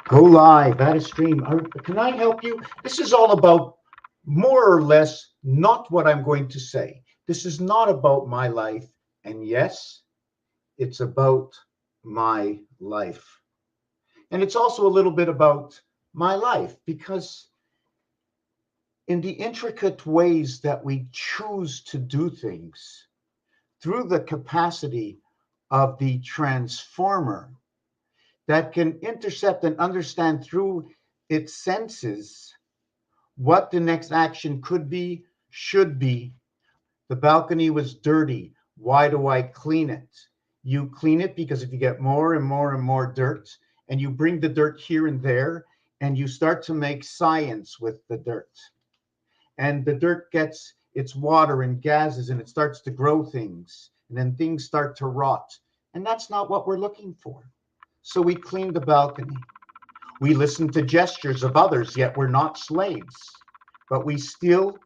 Go live at a stream. Can I help you? This is all about more or less not what I'm going to say. This is not about my life. And yes, it's about my life. And it's also a little bit about my life because in the intricate ways that we choose to do things through the capacity of the transformer that can intercept and understand through its senses what the next action could be, should be. The balcony was dirty. Why do I clean it? You clean it because if you get more and more and more dirt, and you bring the dirt here and there, and you start to make science with the dirt, and the dirt gets its water and gases, and it starts to grow things, and then things start to rot. And that's not what we're looking for. So we clean the balcony. We listen to gestures of others, yet we're not slaves. But we still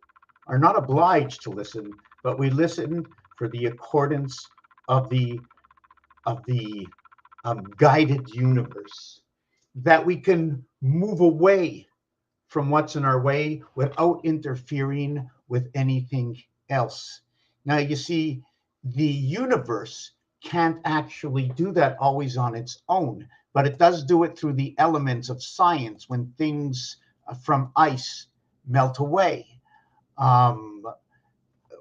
are not obliged to listen, but we listen for the accordance of the guided universe, that we can move away from what's in our way without interfering with anything else. Now, you see, the universe can't actually do that always on its own, but it does do it through the elements of science when things from ice melt away. Um,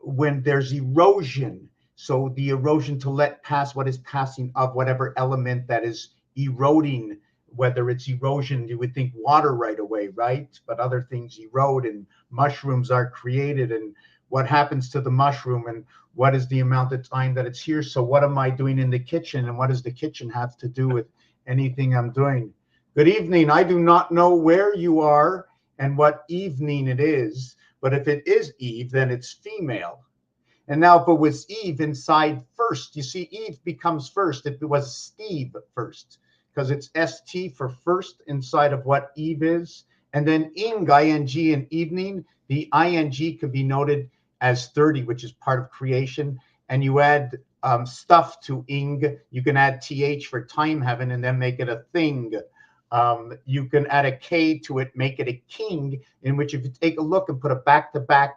when there's erosion, so the erosion to let pass what is passing of whatever element that is eroding, whether it's erosion, you would think water right away, right? But other things erode and mushrooms are created, and what happens to the mushroom, and what is the amount of time that it's here? So what am I doing in the kitchen, and what does the kitchen have to do with anything I'm doing? Good evening. I do not know where you are and what evening it is, but if it is Eve, then it's female. And now if it was Eve inside first, you see, Eve becomes first if it was Steve first, because it's ST for first inside of what Eve is. And then ing, ing in evening, the ing could be noted as 30, which is part of creation. And you add stuff to ing, you can add th for time heaven and then make it a thing. You can add a K to it, make it a king, in which if you take a look and put a back-to-back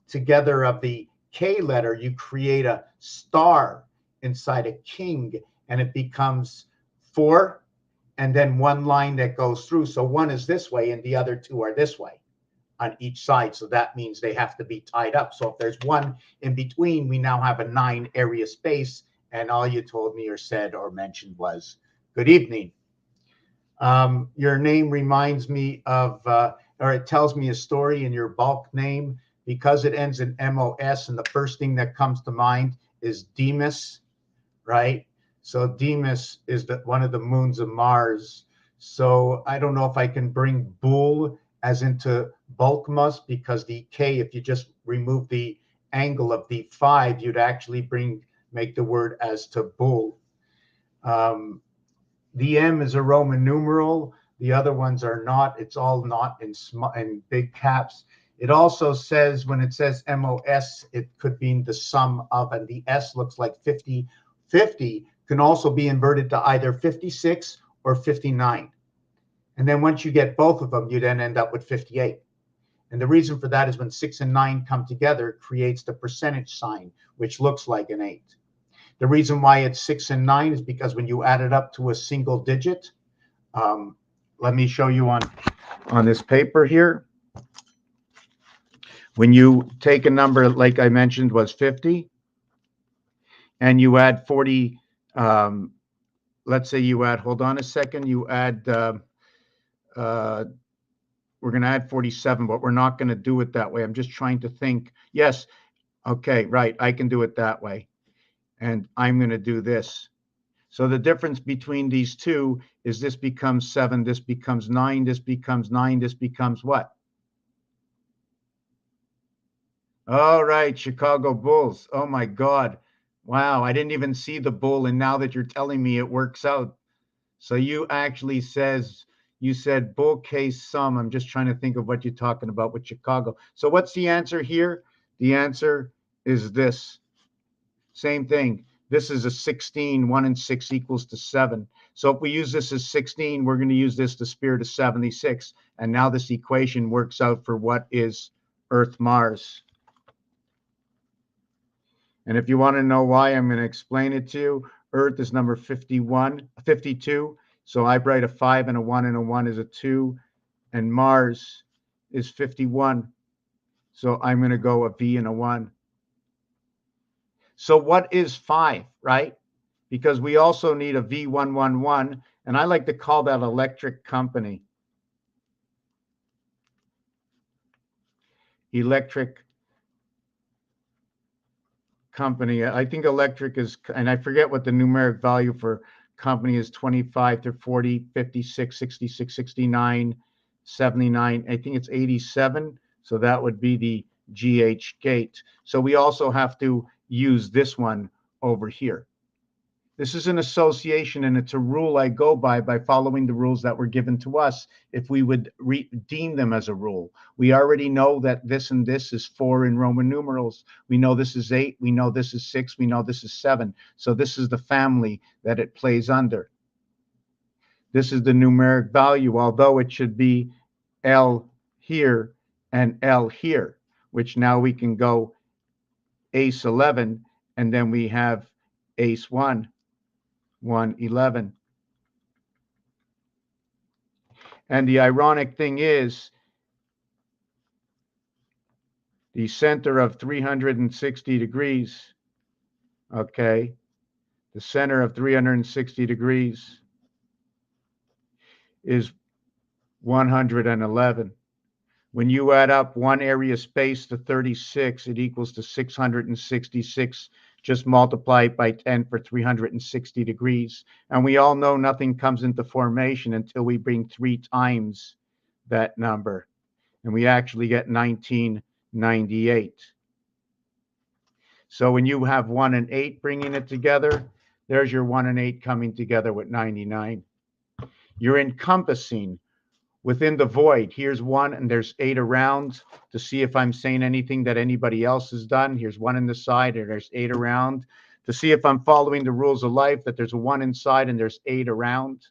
together of the K letter, you create a star inside a king, and it becomes 4, and then one line that goes through. So one is this way, and the other two are this way on each side. So that means they have to be tied up. So if there's one in between, we now have a 9 area space, and all you told me or said or mentioned was, good evening. Your name reminds me of, or it tells me a story in your bulk name, because it ends in MOS, and the first thing that comes to mind is Demas, right? So Demas is one of the moons of Mars. So I don't know if I can bring bull as into bulkmus, because the K, if you just remove the angle of the 5, you'd actually make the word as to bull. The M is a Roman numeral. The other ones are not. It's all not in big caps. It also says, when it says MOS, it could mean the sum of, and the S looks like 50. 50 can also be inverted to either 56 or 59. And then once you get both of them, you then end up with 58. And the reason for that is when 6 and 9 come together, it creates the percentage sign, which looks like an 8. The reason why it's 6 and 9 is because when you add it up to a single digit, let me show you on this paper here. When you take a number, like I mentioned, was 50, and you add 40, let's say you add, hold on a second, you add, we're going to add 47, but we're not going to do it that way. I'm just trying to think. Yes. Okay, right. I can do it that way. And I'm going to do this. So the difference between these two is this becomes 7, this becomes 9, this becomes 9, this becomes what? All right, Chicago Bulls. Oh my God. Wow, I didn't even see the bull, and now that you're telling me, it works out. So you actually you said bull case sum. I'm just trying to think of what you're talking about with Chicago. So what's the answer here? The answer is this. Same thing. This is a 16. 1 and 6 equals to 7. So if we use this as 16, we're going to use this to sphere to 76. And now this equation works out for what is Earth, Mars. And if you want to know why, I'm going to explain it to you. Earth is number 52. So I write a 5 and a 1, and a 1 is a 2. And Mars is 51. So I'm going to go a V and a 1. So what is 5, right? Because we also need a V111, and I like to call that electric company. Electric company. I think electric is, and I forget what the numeric value for company is, 25 to 40, 56, 66, 69, 79. I think it's 87. So that would be the GH gate. So we also have to use this one over here. This is an association, and it's a rule I go by following the rules that were given to us if we would deem them as a rule. We already know that this and this is 4 in Roman numerals. We know this is 8. We know this is 6. We know this is 7. So this is the family that it plays under. This is the numeric value, although it should be L here and L here, which now we can go ace 11, and then we have ace 1. 111. And the ironic thing is, the center of 360 degrees, okay, the center of 360 degrees is 111. When you add up one area space to 36, it equals to 666. Just multiply it by 10 for 360 degrees. And we all know nothing comes into formation until we bring 3 times that number. And we actually get 1998. So when you have 1 and 8 bringing it together, there's your 1 and 8 coming together with 99. You're encompassing within the void. Here's 1 and there's 8 around to see if I'm saying anything that anybody else has done. Here's 1 in the side and there's 8 around to see if I'm following the rules of life, that there's a 1 inside and there's 8 around.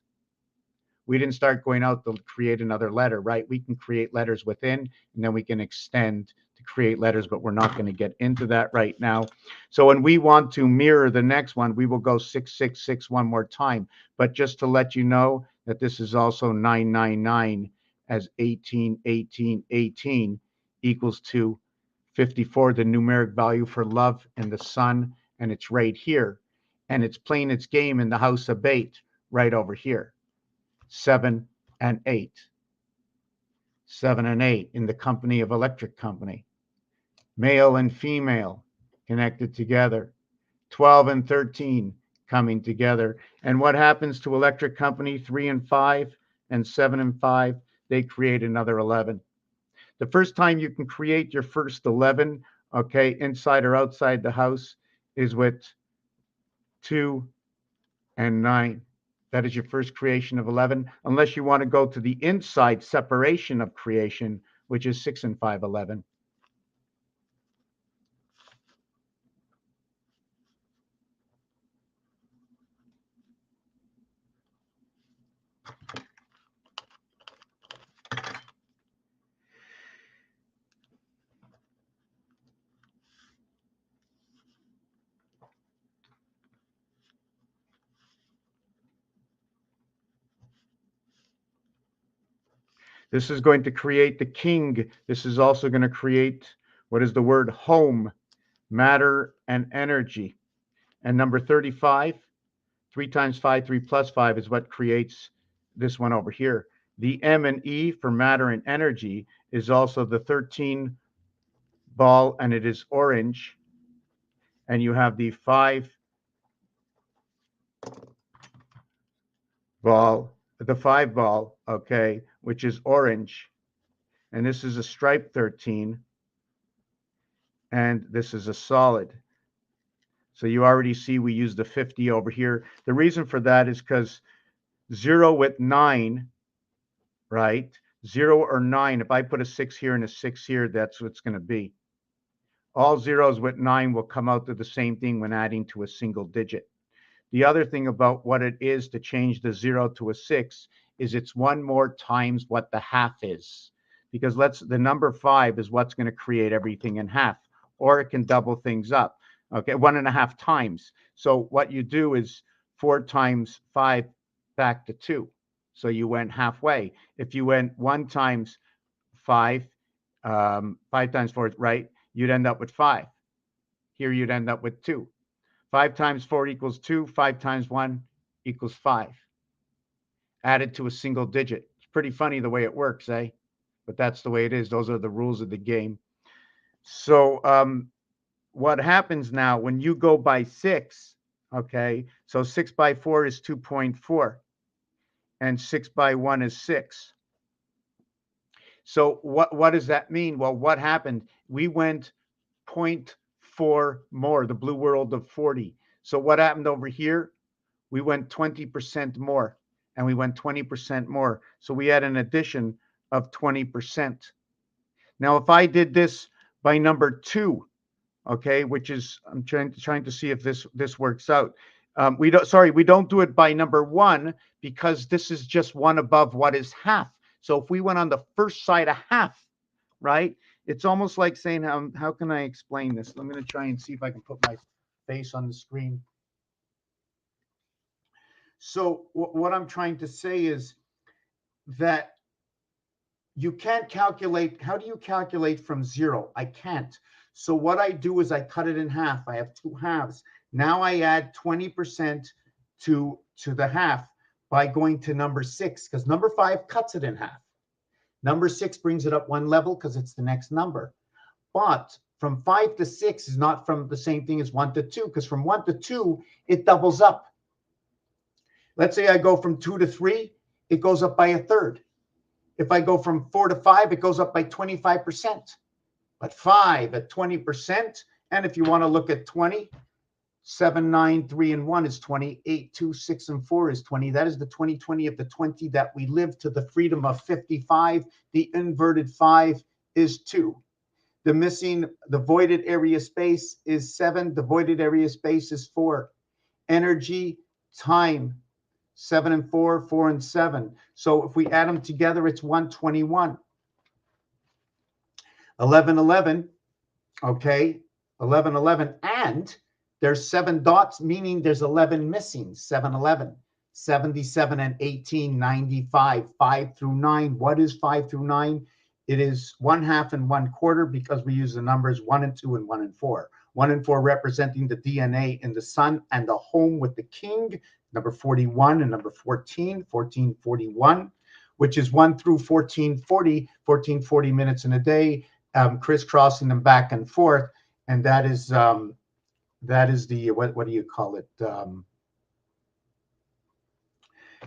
We didn't start going out to create another letter, right? We can create letters within, and then we can extend to create letters, but we're not going to get into that right now. So when we want to mirror the next one, we will go 666 one more time. But just to let you know that this is also 999, as 18, 18, 18 equals to 54, the numeric value for love and the sun, and it's right here. And it's playing its game in the house of bait right over here. 7 and 8. 7 and 8 in the company of electric company. Male and female connected together. 12 and 13 coming together. And what happens to electric company? 3 and 5 and 7 and 5, they create another 11. The first time you can create your first 11, okay, inside or outside the house, is with 2 and 9. That is your first creation of 11, unless you want to go to the inside separation of creation, which is 6 and 5, 11. This is going to create the king. This is also going to create what is the word home, matter, and energy. And number 35, 3 times 5, 3 plus 5 is what creates this one over here. The M and E for matter and energy is also the 13 ball, and it is orange. And you have the 5 ball, the 5 ball, okay, which is orange. And this is a stripe 13. And this is a solid. So you already see we use the 50 over here. The reason for that is because 0 with 9, right? 0 or 9, if I put a 6 here and a 6 here, that's what it's going to be. All zeros with 9 will come out to the same thing when adding to a single digit. The other thing about what it is to change the 0 to a 6 is it's 1 more times what the half is. Because the number 5 is what's going to create everything in half, or it can double things up. Okay, 1.5 times. So what you do is 4 times 5 back to 2. So you went halfway. If you went 1 times 5, 5 times 4, right, you'd end up with 5. Here you'd end up with 2. 5 times 4 equals 2. 5 times 1 equals 5. Added to a single digit. It's pretty funny the way it works, eh? But that's the way it is. Those are the rules of the game. So what happens now when you go by 6, okay, so 6 by 4 is 2.4, and 6 by 1 is 6. So what does that mean? Well, what happened? We went 0.4 more, the blue world of 40. So what happened over here? We went 20% more, and we went 20% more. So we had an addition of 20%. Now, if I did this by number 2, okay, which is, I'm trying to see if this works out. We don't do it by number 1 because this is just 1 above what is half. So if we went on the first side of half, right, it's almost like saying, how can I explain this? I'm going to try and see if I can put my face on the screen. So what I'm trying to say is that you can't calculate. How do you calculate from 0? I can't. So what I do is I cut it in half. I have 2 halves. Now I add 20% to the half by going to number 6, because number 5 cuts it in half. Number 6 brings it up 1 level because it's the next number. But from 5 to 6 is not from the same thing as 1 to 2, because from 1 to 2, it doubles up. Let's say I go from 2 to 3, it goes up by 1/3. If I go from 4 to 5, it goes up by 25%. But 5 at 20%, and if you want to look at 20, 7, 9, 3, and 1 is 20. 8, 2, 6, and 4 is 20. That is the 20/20 of the 20 that we live to the freedom of 55. The inverted 5 is 2. The voided area space is 7. The voided area space is 4. Energy, time, 7 and 4, 4 and 7. So if we add them together, it's 121. 1111, okay, 1111, and there's 7 dots, meaning there's 11 missing. 711, 77 and 18, 95, 5 through 9. What is 5 through 9? It is 1/2 and 1/4, because we use the numbers 1 and 2 and 1 and 4. 1 and 4 representing the DNA in the sun and the home with the king. Number 41 and number 14, 1441, which is 1 through 1440, 1440 minutes in a day, crisscrossing them back and forth. And that is the, what do you call it?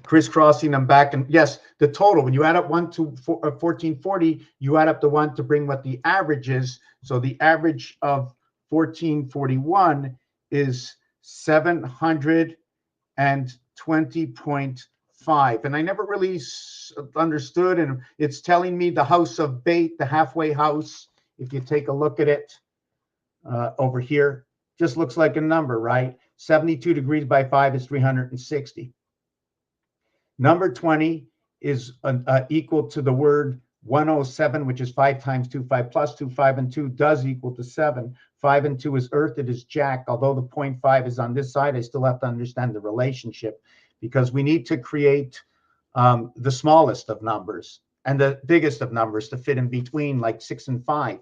Crisscrossing them back. And yes, the total, when you add up 1 to 1440, you add up the 1 to bring what the average is. So the average of 1441 is 720.5. And I never really understood, and it's telling me the house of Bate, the halfway house, if you take a look at it over here, just looks like a number, right? 72 degrees by 5 is 360. Number 20 is equal to the word 107, which is 5 times 2, 5 plus 2, 5 and 2 does equal to 7. 5 and 2 is Earth, it is Jack. Although the 0.5 is on this side, I still have to understand the relationship, because we need to create the smallest of numbers and the biggest of numbers to fit in between, like 6 and 5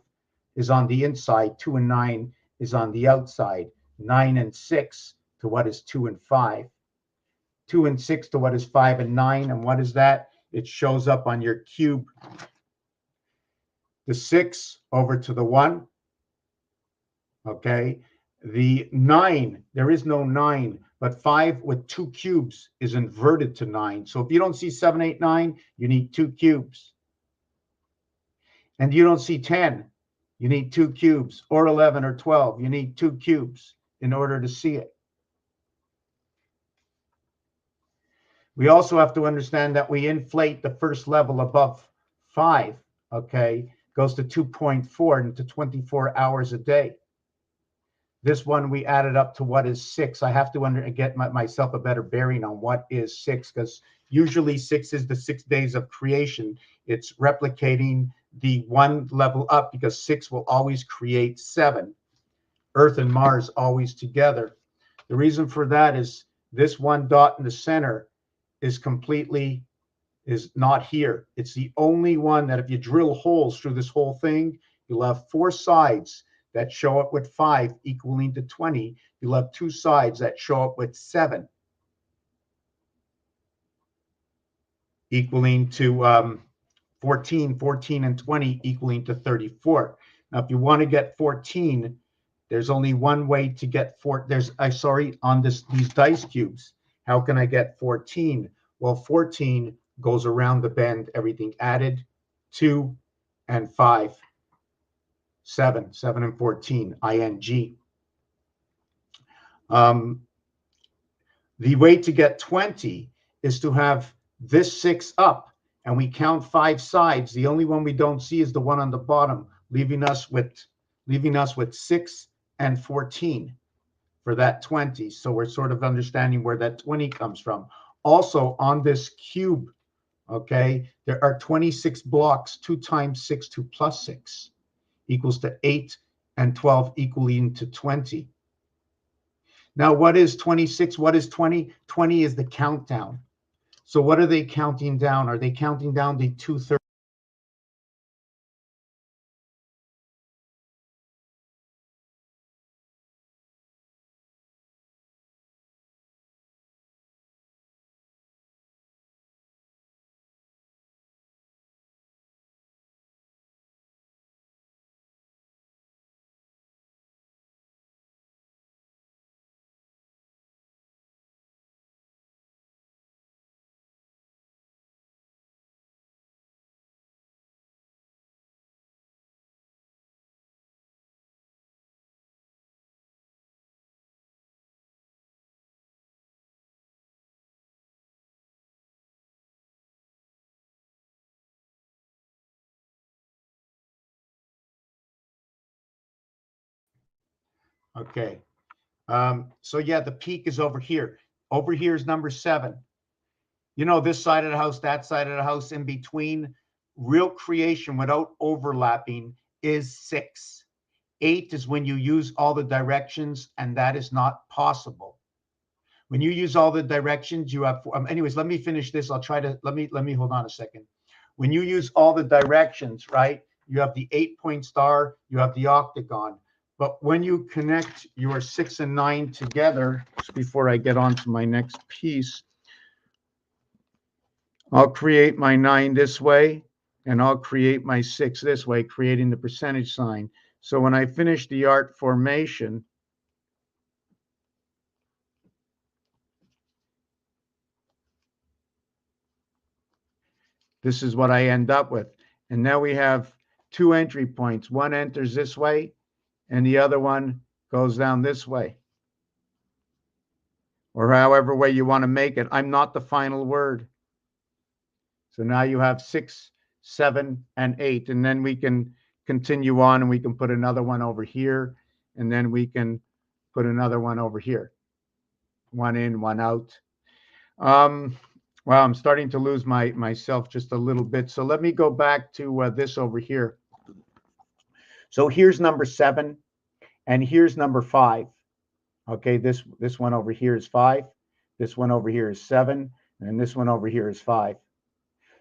is on the inside, 2 and 9 is on the outside, 9 and 6 to what is 2 and 5. 2 and 6 to what is 5 and 9. And what is that? It shows up on your cube. The 6 over to the 1. Okay. The 9, there is no 9, but 5 with 2 cubes is inverted to 9. So if you don't see 7, 8, 9, you need 2 cubes. And you don't see 10, you need 2 cubes, or 11 or 12. You need 2 cubes in order to see it. We also have to understand that we inflate the first level above 5, okay, goes to 2.4 into 24 hours a day. This one we added up to what is 6. I have to get myself a better bearing on what is 6, because usually 6 is the 6 days of creation. It's replicating the one level up, because 6 will always create 7. Earth and Mars always together. The reason for that is this one dot in the center is not here. It's the only one that if you drill holes through this whole thing, you'll have 4 sides that show up with 5 equaling to 20. You'll have 2 sides that show up with 7 equaling to 14, 14 and 20 equaling to 34. Now, if you want to get 14, there's only one way to get on these dice cubes. How can I get 14? Well, 14 goes around the bend, everything added, 2 and 5. 7 and 14, ing. The way to get 20 is to have this 6 up, and we count 5 sides. The only one we don't see is the one on the bottom, leaving us with 6 and 14 for that 20. So we're sort of understanding where that 20 comes from. Also on this cube, okay, there are 26 blocks. 2 times 6, 2 plus 6 equals to 8, and 12 equaling to 20. Now, what is 26? What is 20? 20 is the countdown. So what are they counting down? Are they counting down the 2/3? Okay. So yeah, the peak is over here. Over here is number 7. You know, this side of the house, that side of the house, in between, real creation without overlapping is 6. 8 is when you use all the directions, and that is not possible. When you use all the directions, you have, anyways, let me finish this. I'll try to, let me hold on a second. When you use all the directions, right, you have the 8-point star, you have the octagon. But when you connect your 6 and 9 together, just before I get on to my next piece, I'll create my 9 this way, and I'll create my 6 this way, creating the percentage sign. So when I finish the art formation, this is what I end up with. And now we have 2 entry points. One enters this way, and the other one goes down this way. Or however way you want to make it. I'm not the final word. So now you have 6, 7, and 8. And then we can continue on, and we can put another one over here. And then we can put another one over here. One in, one out. Well, I'm starting to lose myself just a little bit. So let me go back to this over here. So here's number 7, and here's number 5. Okay, this one over here is 5. This one over here is 7, and this one over here is 5.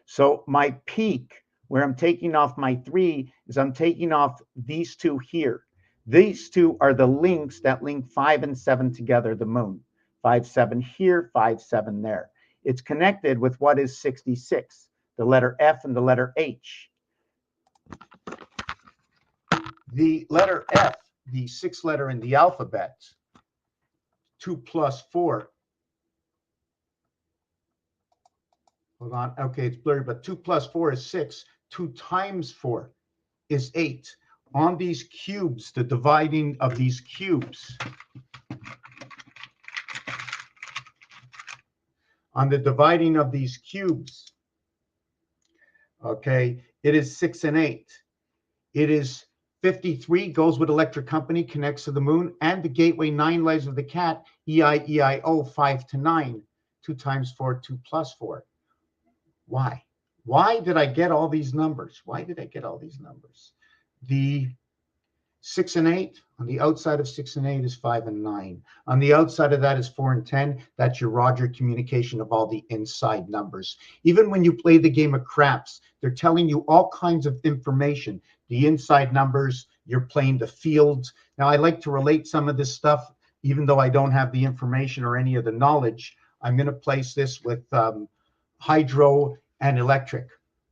So my peak, where I'm taking off my 3, is I'm taking off these 2 here. These 2 are the links that link 5 and 7 together, the moon. 5, 7 here, 5, 7 there. It's connected with what is 66, the letter F and the letter H. The letter F, the 6th letter in the alphabet, 2 plus 4. Hold on. Okay, it's blurry, but 2 plus 4 is 6. 2 times 4 is 8. On these cubes, the dividing of these cubes, okay, it is 6 and 8. It is 53, goes with electric company, connects to the moon, and the gateway 9 lives of the cat, E-I-E-I-O, 5 to 9, 2 times 4, 2 plus 4. Why? Why did I get all these numbers? Why did I get all these numbers? The 6 and 8, on the outside of 6 and 8 is 5 and 9. On the outside of that is 4 and 10. That's your Roger communication of all the inside numbers. Even when you play the game of craps, they're telling you all kinds of information. The inside numbers, you're playing the fields. Now, I like to relate some of this stuff, even though I don't have the information or any of the knowledge. I'm going to place this with hydro and electric.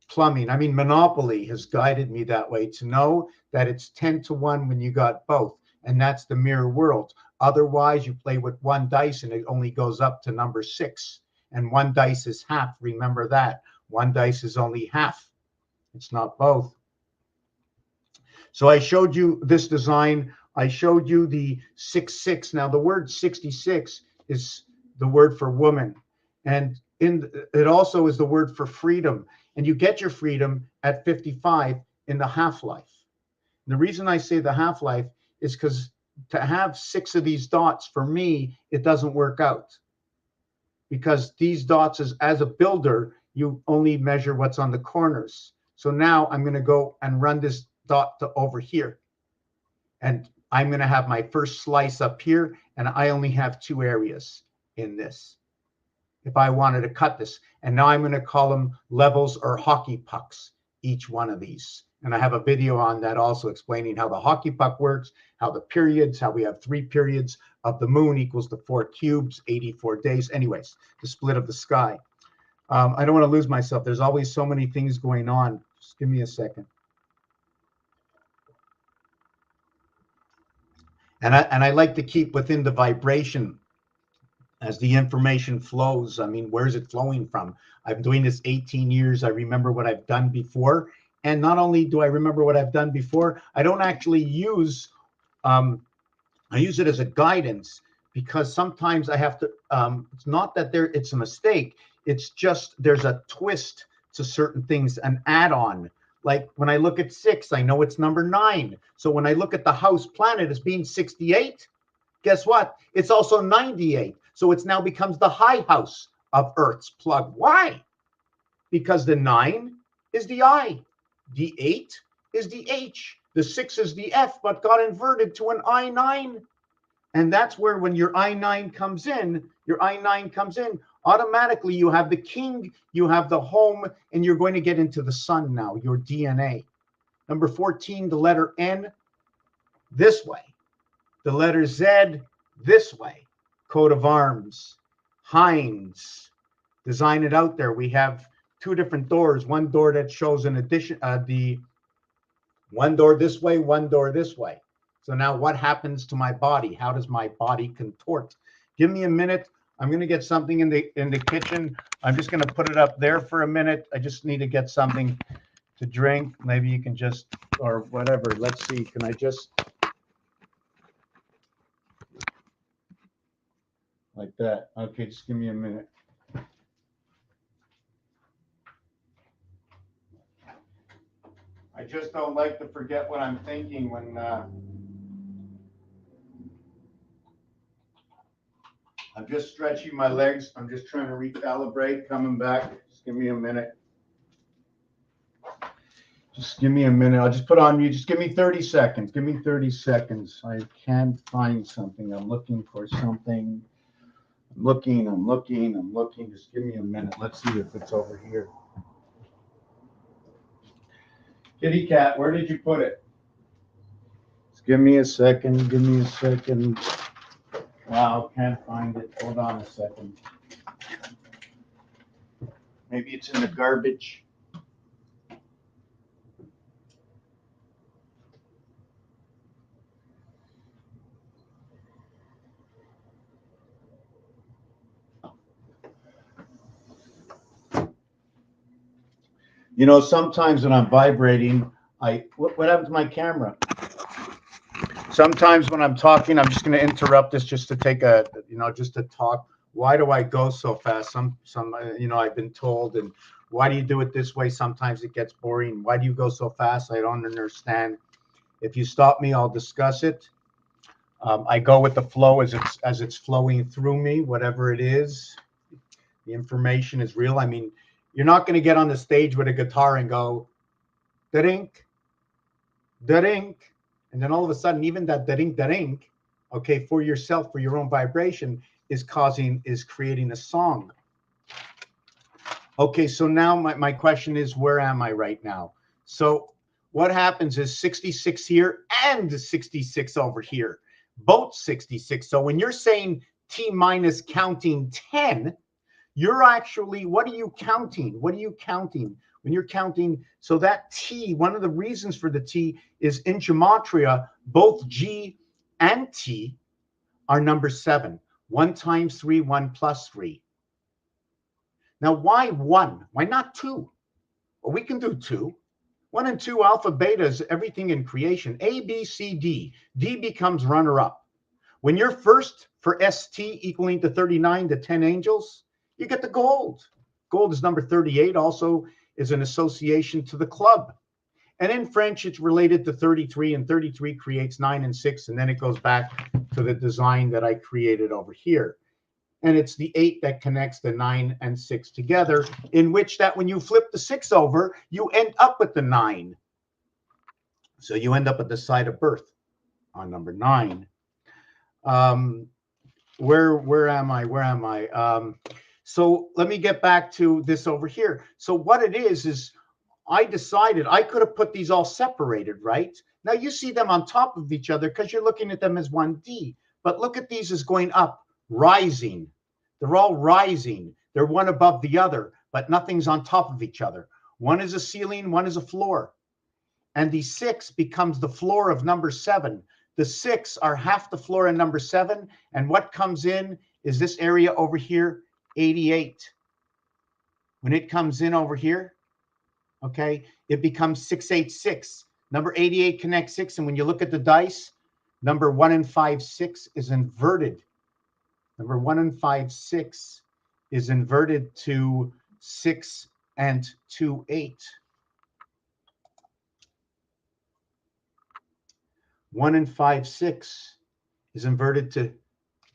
Plumbing. I mean, Monopoly has guided me that way to know that it's 10 to 1 when you got both. And that's the mirror world. Otherwise, you play with 1 dice and it only goes up to number 6. And 1 dice is half. Remember that. 1 dice is only half. It's not both. So I showed you this design. I showed you the 6-6. Now, the word 66 is the word for woman. And it also is the word for freedom. And you get your freedom at 55 in the half-life. The reason I say the half-life is because to have 6 of these dots, for me, it doesn't work out. Because these dots, as a builder, you only measure what's on the corners. So now I'm going to go and run this dot to over here. And I'm going to have my first slice up here, and I only have 2 areas in this. If I wanted to cut this. And now I'm going to call them levels or hockey pucks, each one of these. And I have a video on that also explaining how the hockey puck works, how the periods, how we have 3 periods of the moon equals to 4 cubes, 84 days. Anyways, the split of the sky. I don't want to lose myself. There's always so many things going on. Just give me a second. And I like to keep within the vibration as the information flows. I mean, where's it flowing from? I'm doing this 18 years. I remember what I've done before. And not only do I remember what I've done before, I don't actually use, I use it as a guidance, because sometimes I have to, it's not that it's a mistake. It's just there's a twist to certain things, an add-on. Like when I look at 6, I know it's number 9. So when I look at the house planet as being 68, guess what? It's also 98. So it now becomes the high house of Earth's plug. Why? Because the 9 is the I. The 8 is the H. The 6 is the F, but got inverted to an I9. And that's where when your I9 comes in, automatically you have the king, you have the home, and you're going to get into the sun now, your DNA. Number 14, the letter N, this way. The letter Z, this way. Coat of arms, Heinz, design it out there. We have 2 different doors. One door that shows an addition, the one door this way, one door this way. So now what happens to my body? How does my body contort? Give me a minute. I'm going to get something in the kitchen. I'm just going to put it up there for a minute. I just need to get something to drink. Maybe you can just, or whatever. Let's see. Can I just, like that? Okay, just give me a minute. I just don't like to forget what I'm thinking when I'm just stretching my legs. I'm just trying to recalibrate, coming back. Just give me a minute. Just give me a minute. I'll just put on mute. Just give me 30 seconds. Give me 30 seconds. I can't find something. I'm looking for something. I'm looking. Just give me a minute. Let's see if it's over here. Kitty cat, where did you put it? Just give me a second. Give me a second. Wow, can't find it. Hold on a second. Maybe it's in the garbage. You know, sometimes when I'm vibrating, what happened to my camera? Sometimes when I'm talking, I'm just going to interrupt this just to take a, just to talk why do I go so fast? You know, I've been told, and why do you do it this way? Sometimes it gets boring. Why do you go so fast? I don't understand. If you stop me, I'll discuss it. I go with the flow as it's flowing through me, whatever it is. The information is real. I mean, you're not going to get on the stage with a guitar and go, da-dink, da-dink, and then all of a sudden, even that da-dink, da-dink, okay, for yourself, for your own vibration, is creating a song. Okay, so now my question is, where am I right now? So what happens is 66 here and 66 over here, both 66. So when you're saying T minus counting 10, you're actually, what are you counting? What are you counting? When you're counting, so that T, one of the reasons for the T is in gematria, both G and T are number 7. 1 times 3, 1 plus 3. Now, why 1? Why not 2? Well, we can do 2. 1 and 2, alpha, beta is everything in creation. A, B, C, D. D becomes runner-up. When you're first for ST equaling to 39, the 10 angels, you get the gold. Gold is number 38, also is an association to the club. And in French, it's related to 33, and 33 creates 9 and 6, and then it goes back to the design that I created over here. And it's the 8 that connects the 9 and 6 together, in which that when you flip the 6 over, you end up with the 9. So you end up at the side of birth on number 9. Where am I? So let me get back to this over here. So what it is I decided I could have put these all separated, right? Now you see them on top of each other because you're looking at them as 1D. But look at these as going up, rising. They're all rising. They're one above the other, but nothing's on top of each other. One is a ceiling, one is a floor. And the 6 becomes the floor of number 7. The 6 are half the floor in number 7. And what comes in is this area over here, 88. When it comes in over here, okay, it becomes 686. Number 88 connects 6. And when you look at the dice, number 1 and 5, 6 is inverted. Number 1 and 5, 6 is inverted to 6 and 2, 8. 1 and 5, 6 is inverted to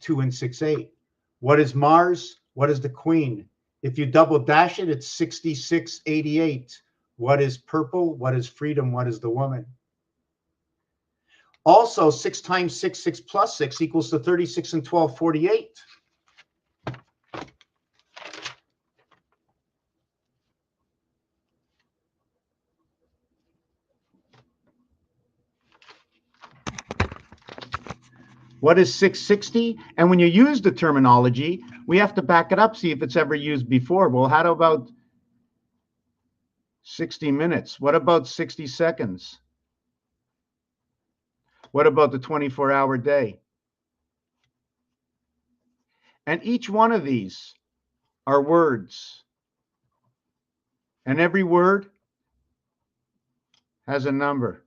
2 and 6, 8. What is Mars? What is the Queen? If you double dash it, it's 66, 88. What is purple? What is freedom? What is the woman? Also, 6 times 6, 6 plus 6 equals to 36 and 12, 48. What is 660? And when you use the terminology, we have to back it up, see if it's ever used before. Well, how about 60 minutes? What about 60 seconds? What about the 24-hour day? And each one of these are words. And every word has a number.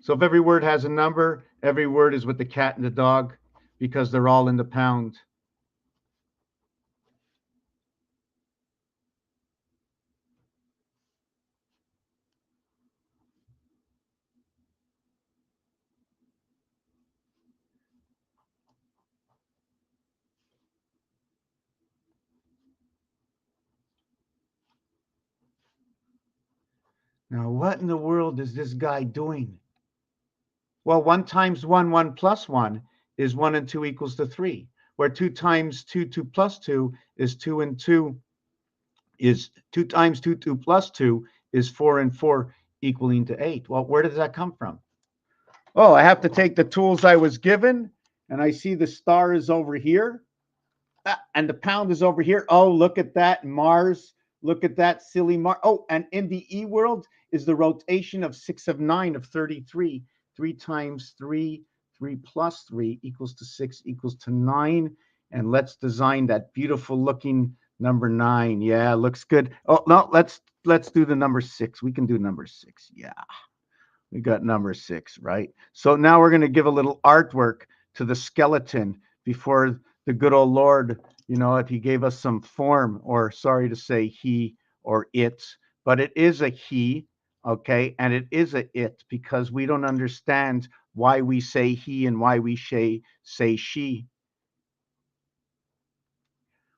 So if every word has a number, every word is with the cat and the dog because they're all in the pound. Now, what in the world is this guy doing? Well, 1 times 1, 1 plus 1 is 1 and 2 equals to 3. Where 2 times 2, 2 plus 2 is 2 and 2 is 2 times 2, 2 plus 2 is 4 and 4 equaling to 8. Well, where does that come from? Oh, I have to take the tools I was given, and I see the star is over here, and the pound is over here. Oh, look at that, Mars. Look at that silly Mars. Oh, and in the E world is the rotation of 6 of 9 of 33. 3 times 3, 3 plus 3 equals to 6 equals to 9. And let's design that beautiful looking number 9. Yeah, looks good. Oh, no, let's do the number 6. We can do number 6. Yeah, we got number 6, right? So now we're going to give a little artwork to the skeleton before the good old Lord, you know, if he gave us some form, or sorry to say he or it, but it is a he, okay, and it is a it because we don't understand why we say he and why we say she,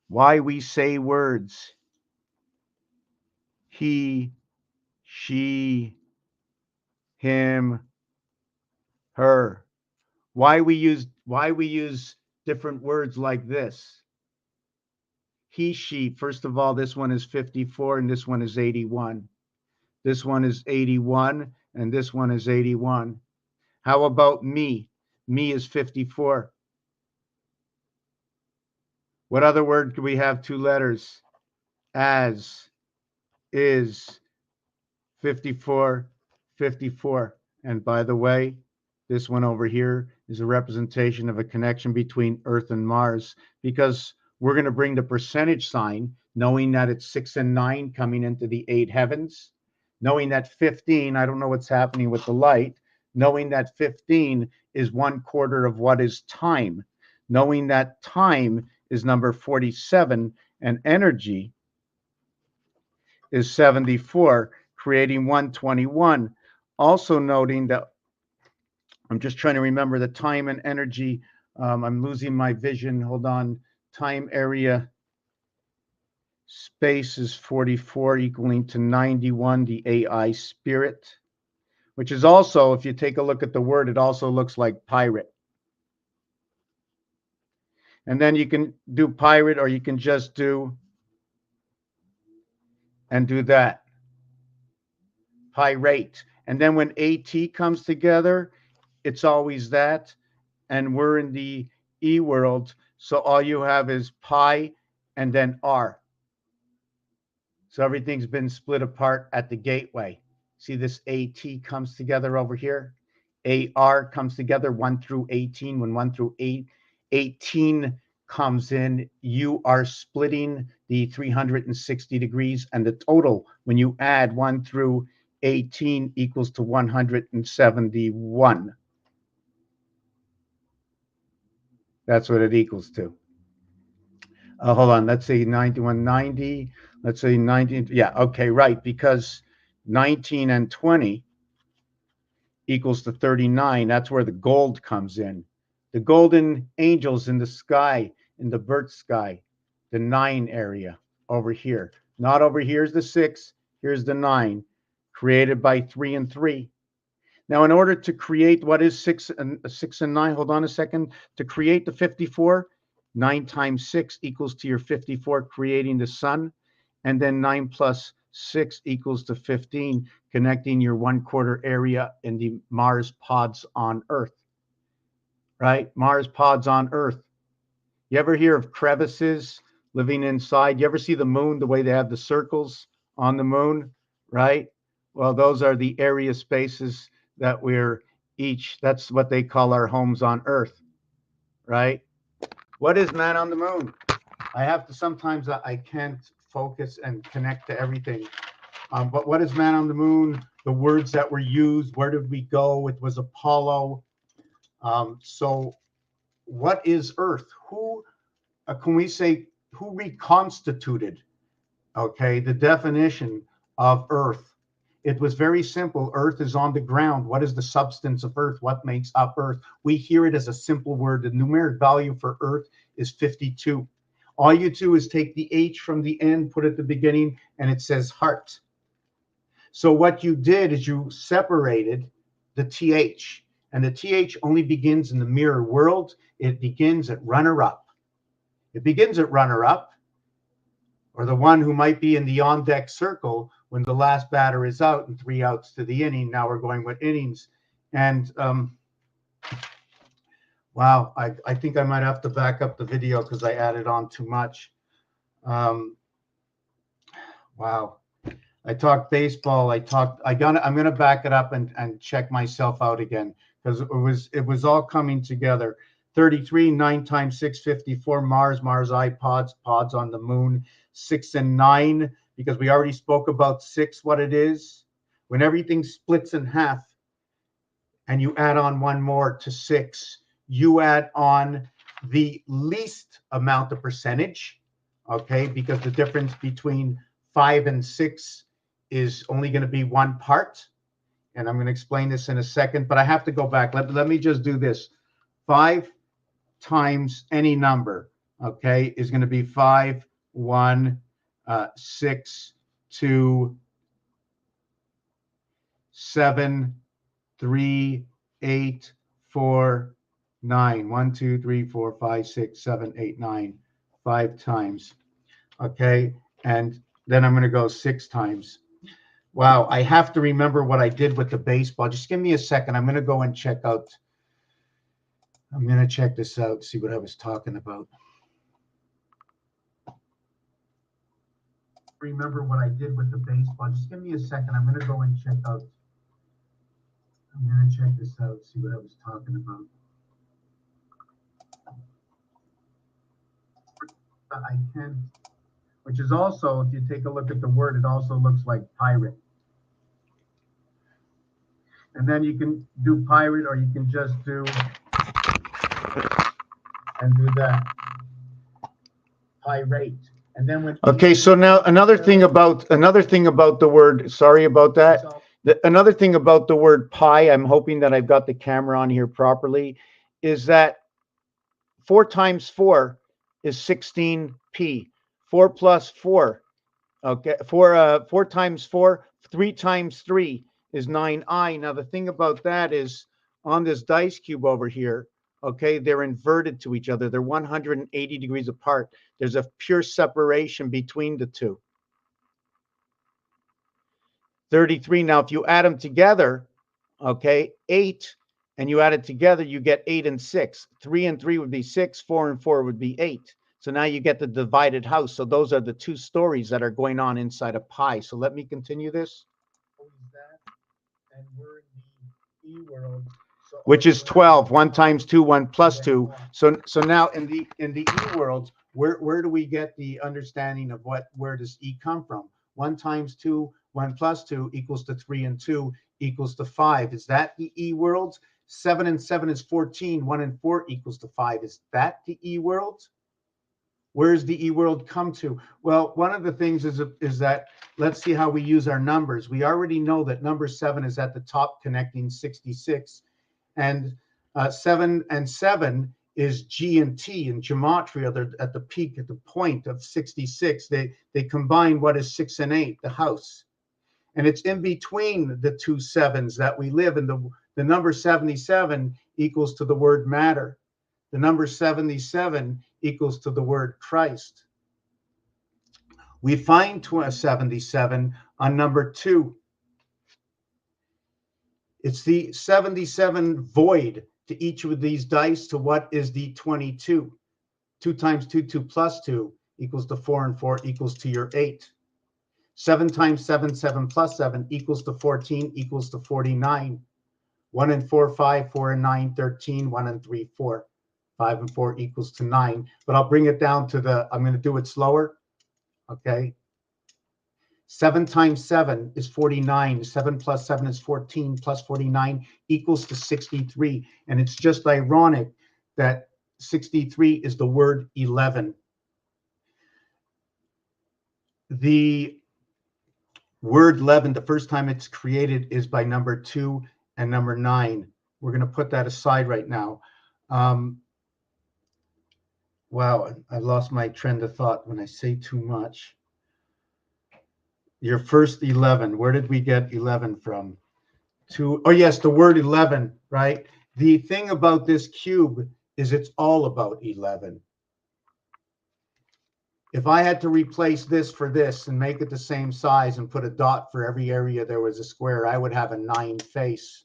why we say words he, she, him, her, why we use different words like this. He, she, first of all, this one is 54 and this one is 81. This one is 81 and this one is 81. How about me? Me is 54. What other word could we have two letters? As, is, 54, 54. And by the way, this one over here is a representation of a connection between Earth and Mars, because we're going to bring the percentage sign, knowing that it's 6 and 9 coming into the 8 heavens, knowing that 15, I don't know what's happening with the light, knowing that 15 is 1/4 of what is time, knowing that time is number 47 and energy is 74, creating 121. Also noting that I'm just trying to remember the time and energy. I'm losing my vision. Hold on. Time, area, space is 44, equaling to 91, the AI spirit, which is also, if you take a look at the word, it also looks like pirate. And then you can do pirate, or you can just do and do that. Pirate. And then when AT comes together, it's always that. And we're in the E world, so all you have is pi and then R. So everything's been split apart at the gateway. See, this AT comes together over here. AR comes together 1 through 18. When 1 through 18 comes in, you are splitting the 360 degrees, and the total, when you add 1 through 18, equals to 171. That's what it equals to. Hold on, let's say 9190. Let's say 19. Yeah, okay, right, because 19 and 20 equals to 39. That's where the gold comes in. The golden angels in the sky, in the birth sky, the 9 area over here. Not over here's the 6, here's the 9, created by 3 and 3. Now, in order to create what is 6 and 9, hold on a second, to create the 54, 9 times 6 equals to your 54, creating the sun, and then 9 plus 6 equals to 15, connecting your 1/4 area in the Mars pods on Earth, right? Mars pods on Earth. You ever hear of crevices living inside? You ever see the moon, the way they have the circles on the moon, right? Well, those are the area spaces that we're each, that's what they call our homes on Earth, right? What is man on the moon? I have to, sometimes I can't focus and connect to everything. But what is man on the moon? The words that were used, where did we go? It was Apollo. So what is Earth? Who, can we say, who reconstituted, okay, the definition of Earth? It was very simple. Earth is on the ground. What is the substance of Earth? What makes up Earth? We hear it as a simple word. The numeric value for Earth is 52. All you do is take the H from the end, put it at the beginning, and it says heart. So what you did is you separated the TH, and the TH only begins in the mirror world. It begins at runner-up. It begins at runner-up, or the one who might be in the on-deck circle when the last batter is out and 3 outs to the inning. Now we're going with innings. And wow, I think I might have to back up the video because I added on too much. Wow. I talked baseball. I'm going to back it up and check myself out again, because it was all coming together. 33, 9 times 6, 54, Mars iPods, pods on the moon, 6 and 9, because we already spoke about 6, what it is. When everything splits in half and you add on one more to 6, you add on the least amount of percentage, okay, because the difference between 5 and 6 is only going to be 1 part. And I'm going to explain this in a second, but I have to go back. Let me just do this. 5 times any number, okay, is going to be 5, 1, 6, 2, 7, 3, 8, 4, 9. 1, 2, 3, 4, 5, 6, 7, 8, 9. 5 times. Okay. And then I'm going to go 6 times. Wow. I have to remember what I did with the baseball. Just give me a second. I'm going to go and check out. I'm going to check this out, see what I was talking about. Remember what I did with the baseball. Just give me a second. I'm going to go and check out. I'm going to check this out, see what I was talking about. I can, which is also, if you take a look at the word, it also looks like pirate. And then you can do pirate, or you can just do and do that. Pirate. And then when okay, so now another thing about the word, sorry about that. Another thing about the word pi, I'm hoping that I've got the camera on here properly, is that 4 times 4 is 16p. 4 plus 4, okay, 4 times 4, 3 times 3 is 9i. Now the thing about that is on this dice cube over here, okay, they're inverted to each other. They're 180 degrees apart. There's a pure separation between the two. 33. Now, if you add them together, okay, 8, and you add it together, you get 8 and 6. 3 and 3 would be 6. 4 and 4 would be 8. So now you get the divided house. So those are the 2 stories that are going on inside a pi. So let me continue this. And we're in the E world. Which is 12. 1 times 2, 1 plus 2. So now in the E world, where do we get the understanding of where does E come from? 1 times 2, 1 plus 2 equals to 3, and 2 equals to 5. Is that the E world? 7 and 7 is 14. 1 and 4 equals to 5. Is that the E world? Where does the E world come to? Well, one of the things is that let's see how we use our numbers. We already know that number 7 is at the top connecting 66. And 7 and 7 is G and T in gematria. They're at the peak, at the point of 66. They combine what is 6 and 8, the house. And it's in between the 2 7s that we live. And the number 77 equals to the word matter. The number 77 equals to the word Christ. We find 77 on number 2. It's the 77 void to each of these dice to what is the 22. 2 times 2, 2 plus 2 equals to 4, and 4 equals to your 8. 7 times 7, 7 plus 7 equals to 14, equals to 49. 1 and 4, 5, 4 and 9, 13, 1 and 3, 4. 5 and 4 equals to 9. But I'll bring it down to I'm going to do it slower. Okay. 7 times 7 is 49. 7 plus 7 is 14, plus 49 equals to 63. And it's just ironic that 63 is the word 11. The word 11, the first time it's created is by number 2 and number 9. We're going to put that aside right now. Wow, I lost my trend of thought when I say too much. Your first 11, where did we get 11 from? Oh yes, the word 11, right? The thing about this cube is it's all about 11. If I had to replace this for this and make it the same size and put a dot for every area there was a square, I would have a 9 face.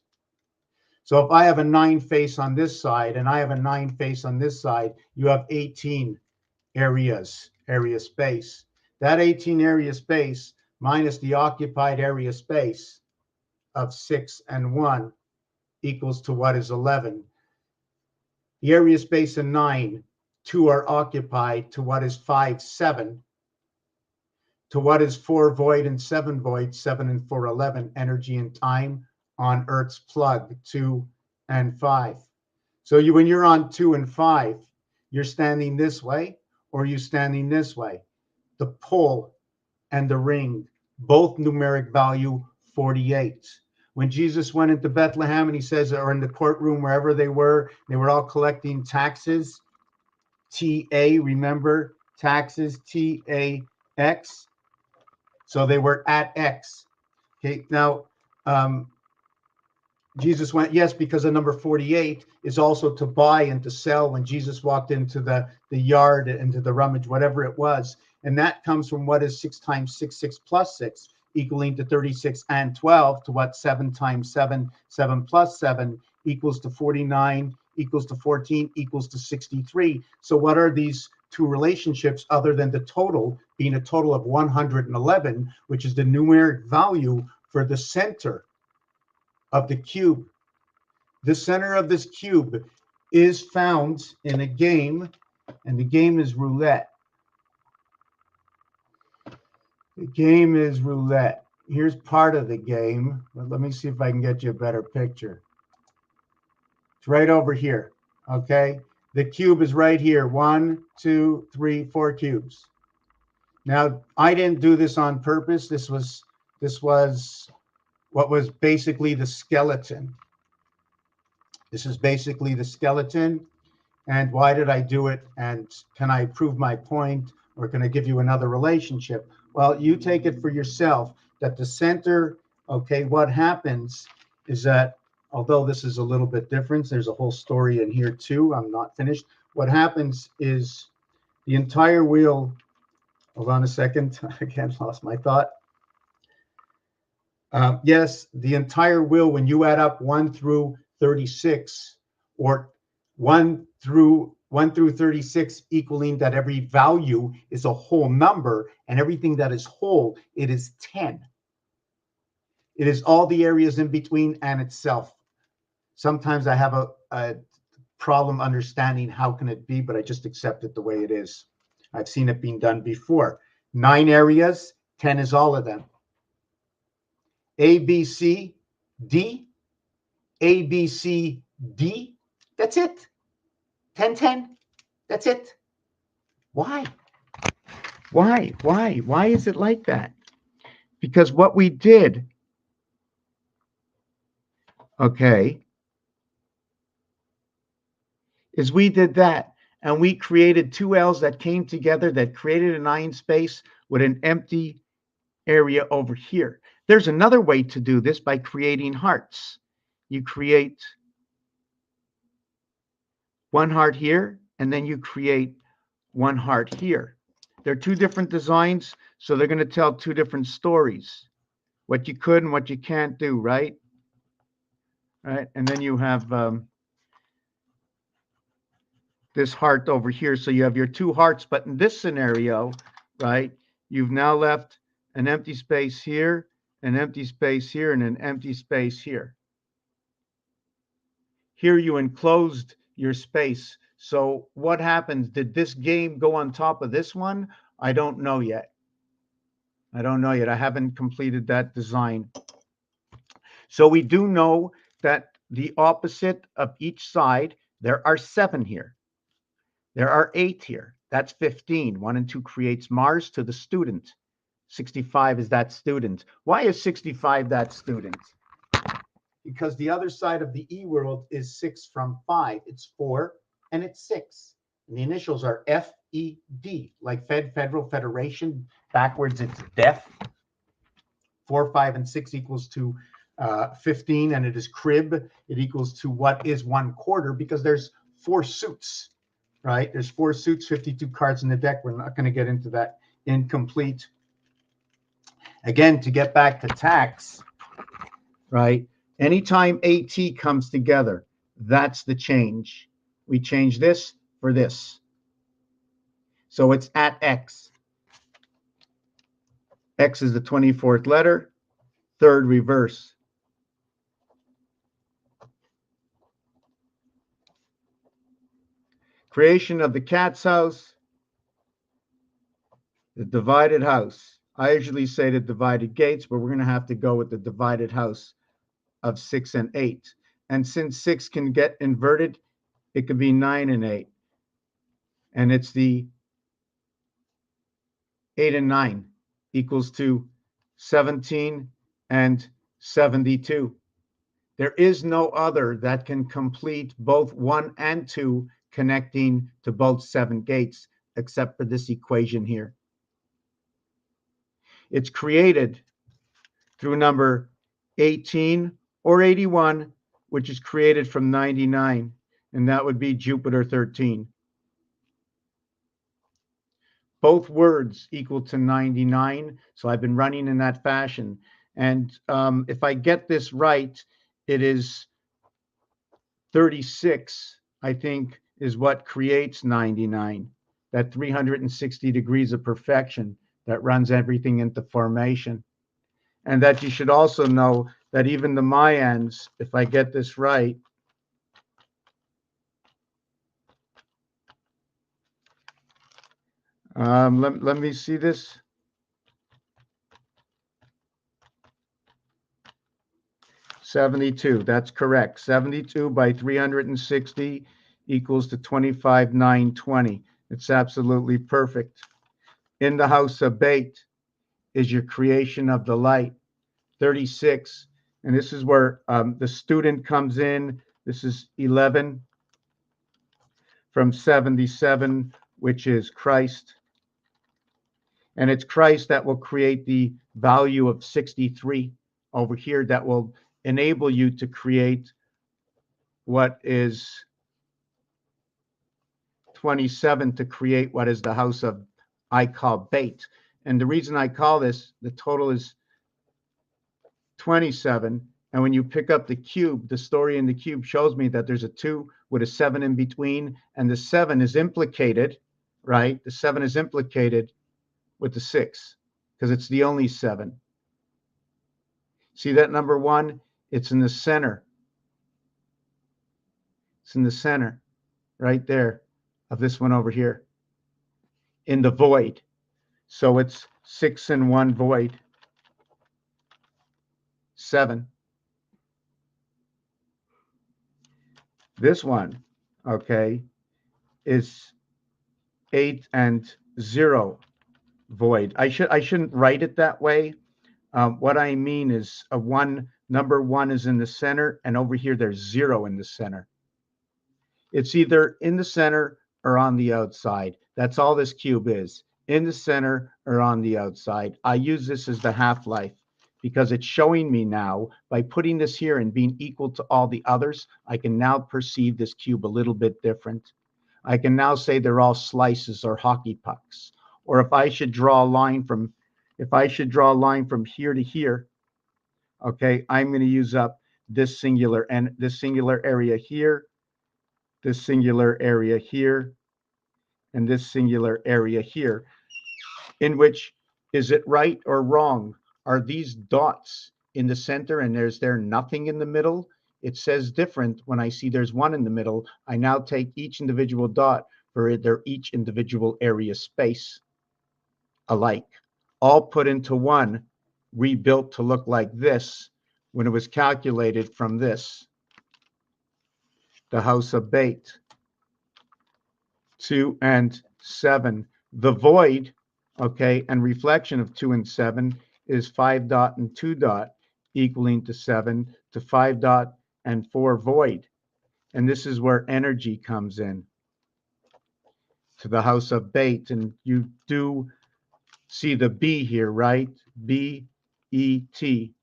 So if I have a 9 face on this side and I have a 9 face on this side, you have 18 area space. That 18 area space minus the occupied area space of 6 and 1 equals to what is 11. The area space in 9, 2 are occupied, to what is 5, 7. To what is 4 void and 7 void, 7 and 4, 11. Energy and time on Earth's plug, 2 and 5. So when you're on 2 and 5, You're standing this way or you're standing this way. The pole and the ring, both numeric value 48. When Jesus went into Bethlehem and he says, or in the courtroom, wherever they were all collecting taxes. TA, remember, taxes, TAX. So they were at X. Okay, now Jesus went, yes, because the number 48 is also to buy and to sell. When Jesus walked into the yard, into the rummage, whatever it was, and that comes from what is 6 times 6, 6 plus 6, equaling to 36 and 12, to what 7 times 7, 7 plus 7 equals to 49, equals to 14, equals to 63. So what are these two relationships other than the total being a total of 111, which is the numeric value for the center of the cube? The center of this cube is found in a game, and the game is roulette. The game is roulette. Here's part of the game, but let me see if I can get you a better picture. It's right over here, okay? The cube is right here. 1, 2, 3, 4 cubes. Now, I didn't do this on purpose. This was what was basically the skeleton. This is basically the skeleton. And why did I do it? And can I prove my point, or can I give you another relationship? Well, you take it for yourself that the center, okay, what happens is that, although this is a little bit different, there's a whole story in here too. I'm not finished. What happens is the entire wheel, hold on a second, again, lost my thought. Yes, the entire wheel, when you add up 1 through 36, or 1 through 36, equaling that every value is a whole number, and everything that is whole, it is 10. It is all the areas in between and itself. Sometimes I have a problem understanding how can it be, but I just accept it the way it is. I've seen it being done before. 9 areas, 10 is all of them. A, B, C, D, A, B, C, D, that's it. 10, 10, that's it. Why? Why is it like that? Because what we did, okay, is we did that, and we created 2 L's that came together that created an ion space with an empty area over here. There's another way to do this by creating hearts. You create 1 heart here, and then you create 1 heart here. They're 2 different designs, so they're going to tell 2 different stories. What you could and what you can't do, right? Right, and then you have this heart over here. So you have your 2 hearts, but in this scenario, right, you've now left an empty space here, an empty space here, and an empty space here. Here you enclosed your space. So what happens? Did this game go on top of this one? I don't know yet. I don't know yet. I haven't completed that design. So we do know that the opposite of each side, there are 7 here. There are 8 here. That's 15. 1 and 2 creates Mars to the student. 65 is that student. Why is 65 that student? Because the other side of the E world is 6 from 5. It's 4 and it's 6. And the initials are FED, like Federal Federation. Backwards, it's DEF. 4, 5, and 6 equals to 15, and it is crib. It equals to what is 1/4, because there's 4 suits, right? There's 4 suits, 52 cards in the deck. We're not going to get into that. Incomplete. Again, to get back to tax, right? Anytime AT comes together, that's the change. We change this for this. So it's at X. X is the 24th letter, 3rd reverse. Creation of the cat's house, the divided house. I usually say the divided gates, but we're going to have to go with the divided house of 6 and 8. And since 6 can get inverted, it could be 9 and 8. and it's the 8 and 9 equals to 17 and 72. There is no other that can complete both 1 and 2 connecting to both 7 gates except for this equation here. It's created through number 18 or 81, which is created from 99, and that would be Jupiter 13. Both words equal to 99, so I've been running in that fashion. And if I get this right, it is 36, I think, is what creates 99, that 360 degrees of perfection that runs everything into formation. And that you should also know that even the Mayans, if I get this right, let me see this. $72, that's correct. 72 by 360 equals to 25,920. It's absolutely perfect. In the house of Bait is your creation of the light. 36, and this is where the student comes in. This is 11 from 77, which is Christ. And it's Christ that will create the value of 63 over here that will enable you to create what is 27 to create what is the house of I call Bait. And the reason I call this, the total is 27. And when you pick up the cube, the story in the cube shows me that there's a 2 with a 7 in between, and the 7 is implicated, right? The 7 is implicated with the 6 because it's the only 7. See that number 1? It's in the center. It's in the center right there of this one over here in the void. So it's 6 and 1 void. 7. This one, okay, is 8 and 0 void. I shouldn't write it that way. What I mean is number 1 is in the center, and over here there's 0 in the center. It's either in the center or on the outside. That's all this cube is, in the center or on the outside. I use this as the half-life because it's showing me now, by putting this here and being equal to all the others, I can now perceive this cube a little bit different. I can now say they're all slices or hockey pucks. Or if I should draw a line from here to here, okay, I'm going to use up this singular area here, this singular area here, and this singular area here. In which, is it right or wrong? Are these dots in the center and there's nothing in the middle? It says different when I see there's 1 in the middle. I now take each individual dot for their each individual area space alike, all put into one, rebuilt to look like this when it was calculated from this. The house of Bait, 2 and 7. The void, okay, and reflection of 2 and 7 is 5 dot and 2 dot, equaling to 7 to 5 dot and 4 void. And this is where energy comes in to the house of Bait. And you do see the B here, right? B-E-T.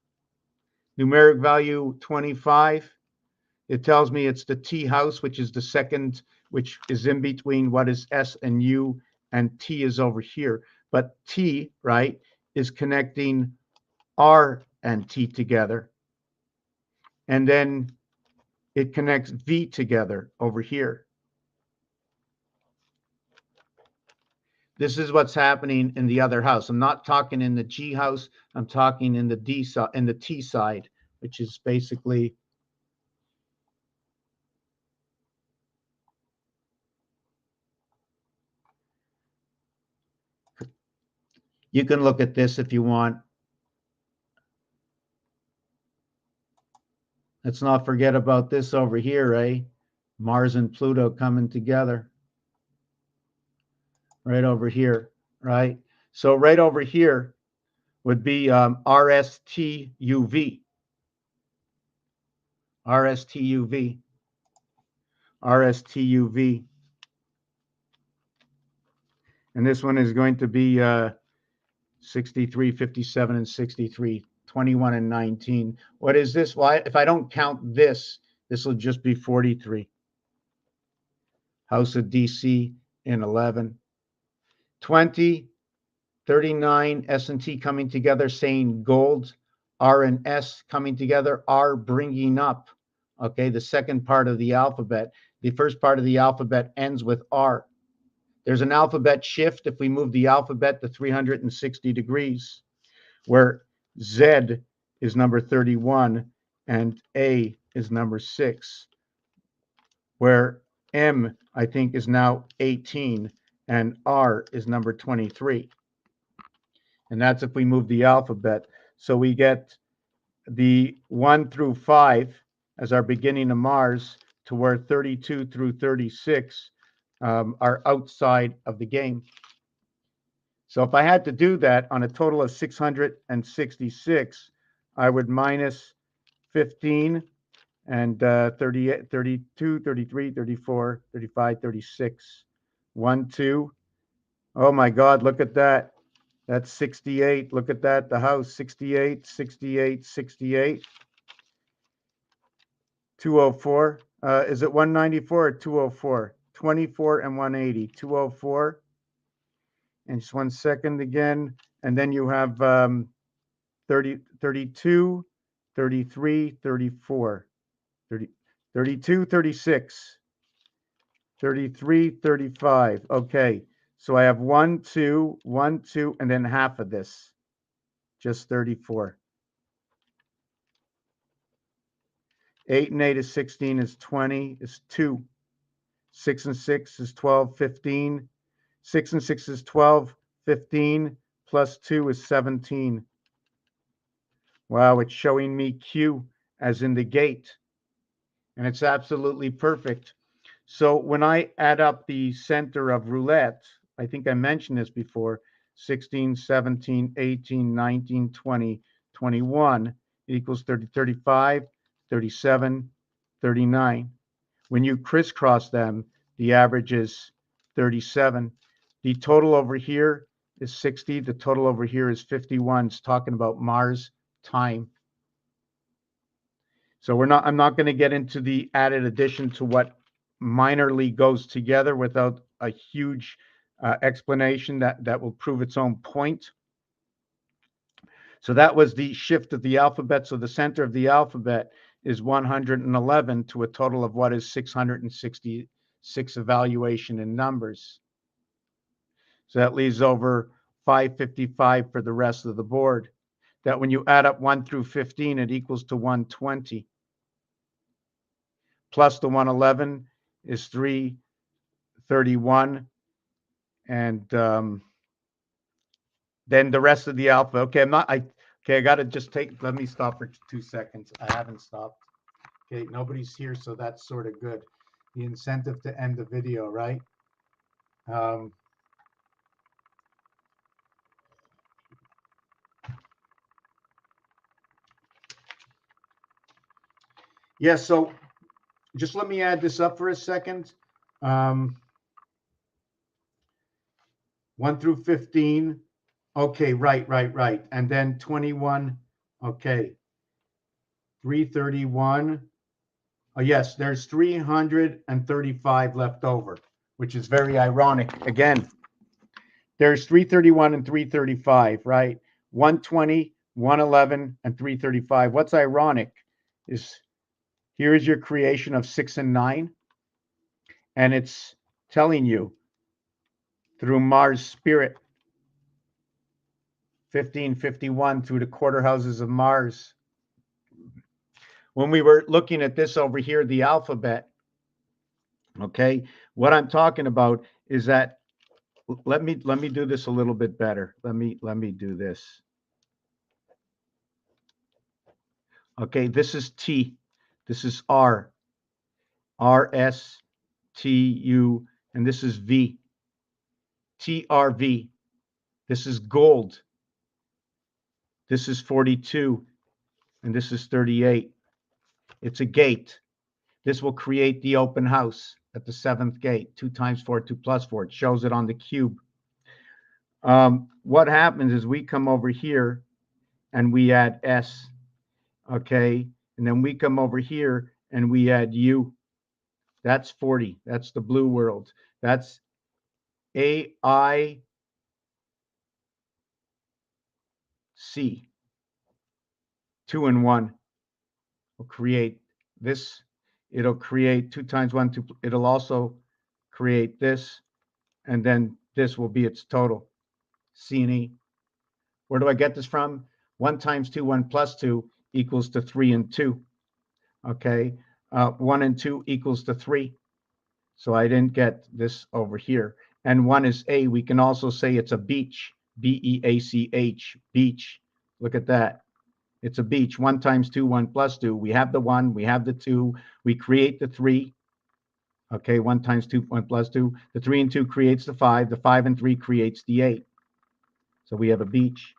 Numeric value 25. It tells me it's the T house, which is the second, which is in between what is S and U, and T is over here. But T, right, is connecting R and T together. And then it connects V together over here. This is what's happening in the other house. I'm not talking in the G house. I'm talking in the D side, in the T side, which is basically you can look at this if you want. Let's not forget about this over here, eh? Mars and Pluto coming together. right over here, right? So right over here would be RSTUV, RSTUV, RSTUV. And this one is going to be 63, 57, and 63, 21, and 19. What is this? Well, if I don't count this, this will just be 43. House of DC in 11. 20, 39, S and T coming together, saying gold. R and S coming together, R bringing up, okay, the second part of the alphabet. The first part of the alphabet ends with R. There's an alphabet shift if we move the alphabet to 360 degrees, where Z is number 31 and A is number 6, where M, I think, is now 18 and R is number 23. And that's if we move the alphabet. So we get the 1 through 5 as our beginning of Mars, to where 32 through 36 are outside of the game. So if I had to do that on a total of 666, I would minus 15 and 38, 32, 33, 34, 35, 36. 1, 2. Oh my God, look at that. That's 68. Look at that. The house, 68, 68, 68. 204. Is it 194 or 204? 24 and 180. 204. And just 1 second again. And then you have 30, 32, 33, 34, 30, 32, 36, 33, 35. Okay. So I have 1, 2, 1, 2, and then half of this. Just 34. 8 and 8 is 16, is 20, is 2. 6 and 6 is 12, 15. 6 and 6 is 12, 15, plus 2 is 17. Wow, it's showing me Q as in the gate. And it's absolutely perfect. So when I add up the center of roulette, I think I mentioned this before, 16, 17, 18, 19, 20, 21 equals 30, 35, 37, 39. When you crisscross them, the average is 37. The total over here is 60. The total over here is 51. It's talking about Mars time. So I'm not going to get into the added addition to what minorly goes together without a huge explanation that will prove its own point. So that was the shift of the alphabet. So the center of the alphabet is 111 to a total of what is 666 evaluation in numbers. So that leaves over 555 for the rest of the board. That when you add up 1 through 15, it equals to 120. Plus the 111 is 331. And then the rest of the alphabet. Okay, I got to just let me stop for 2 seconds. I haven't stopped. Okay, nobody's here, so that's sort of good. The incentive to end the video, right? Yeah, so just let me add this up for a second. 1 through 15. Okay, right. And then 21. Okay. 331. Oh, yes, there's 335 left over, which is very ironic. Again, there's 331 and 335, right? 120, 111, and 335. What's ironic is here is your creation of 6 and 9, and it's telling you through Mars spirit, 1551 through the quarter houses of Mars. When we were looking at this over here, the alphabet, okay, what I'm talking about is that let me do this a little bit better. Let me do this. Okay, this is T. This is R. R, S, T, U, and this is V. TRV. This is gold. This is 42, and this is 38. It's a gate. This will create the open house at the 7th gate. 2 times 4, 2 plus 4. It shows it on the cube. What happens is we come over here and we add S, okay? And then we come over here and we add U. That's 40. That's the blue world. That's AIC. 2 and 1 will create this. It'll create 2 times 1, 2. It'll also create this, and then this will be its total, C and E. Where do I get this from? 1 times 2, 1 plus 2 equals to 3 and 2. Okay, 1 and 2 equals to 3. So I didn't get this over here. And 1 is A. We can also say it's a beach, B-E-A-C-H, beach. Look at that. It's a beach. 1 times 2, 1 plus 2. We have the 1, we have the 2. We create the 3. Okay, 1 times 2, 1 plus 2. The 3 and 2 creates the 5. The 5 and 3 creates the 8. So we have a beach.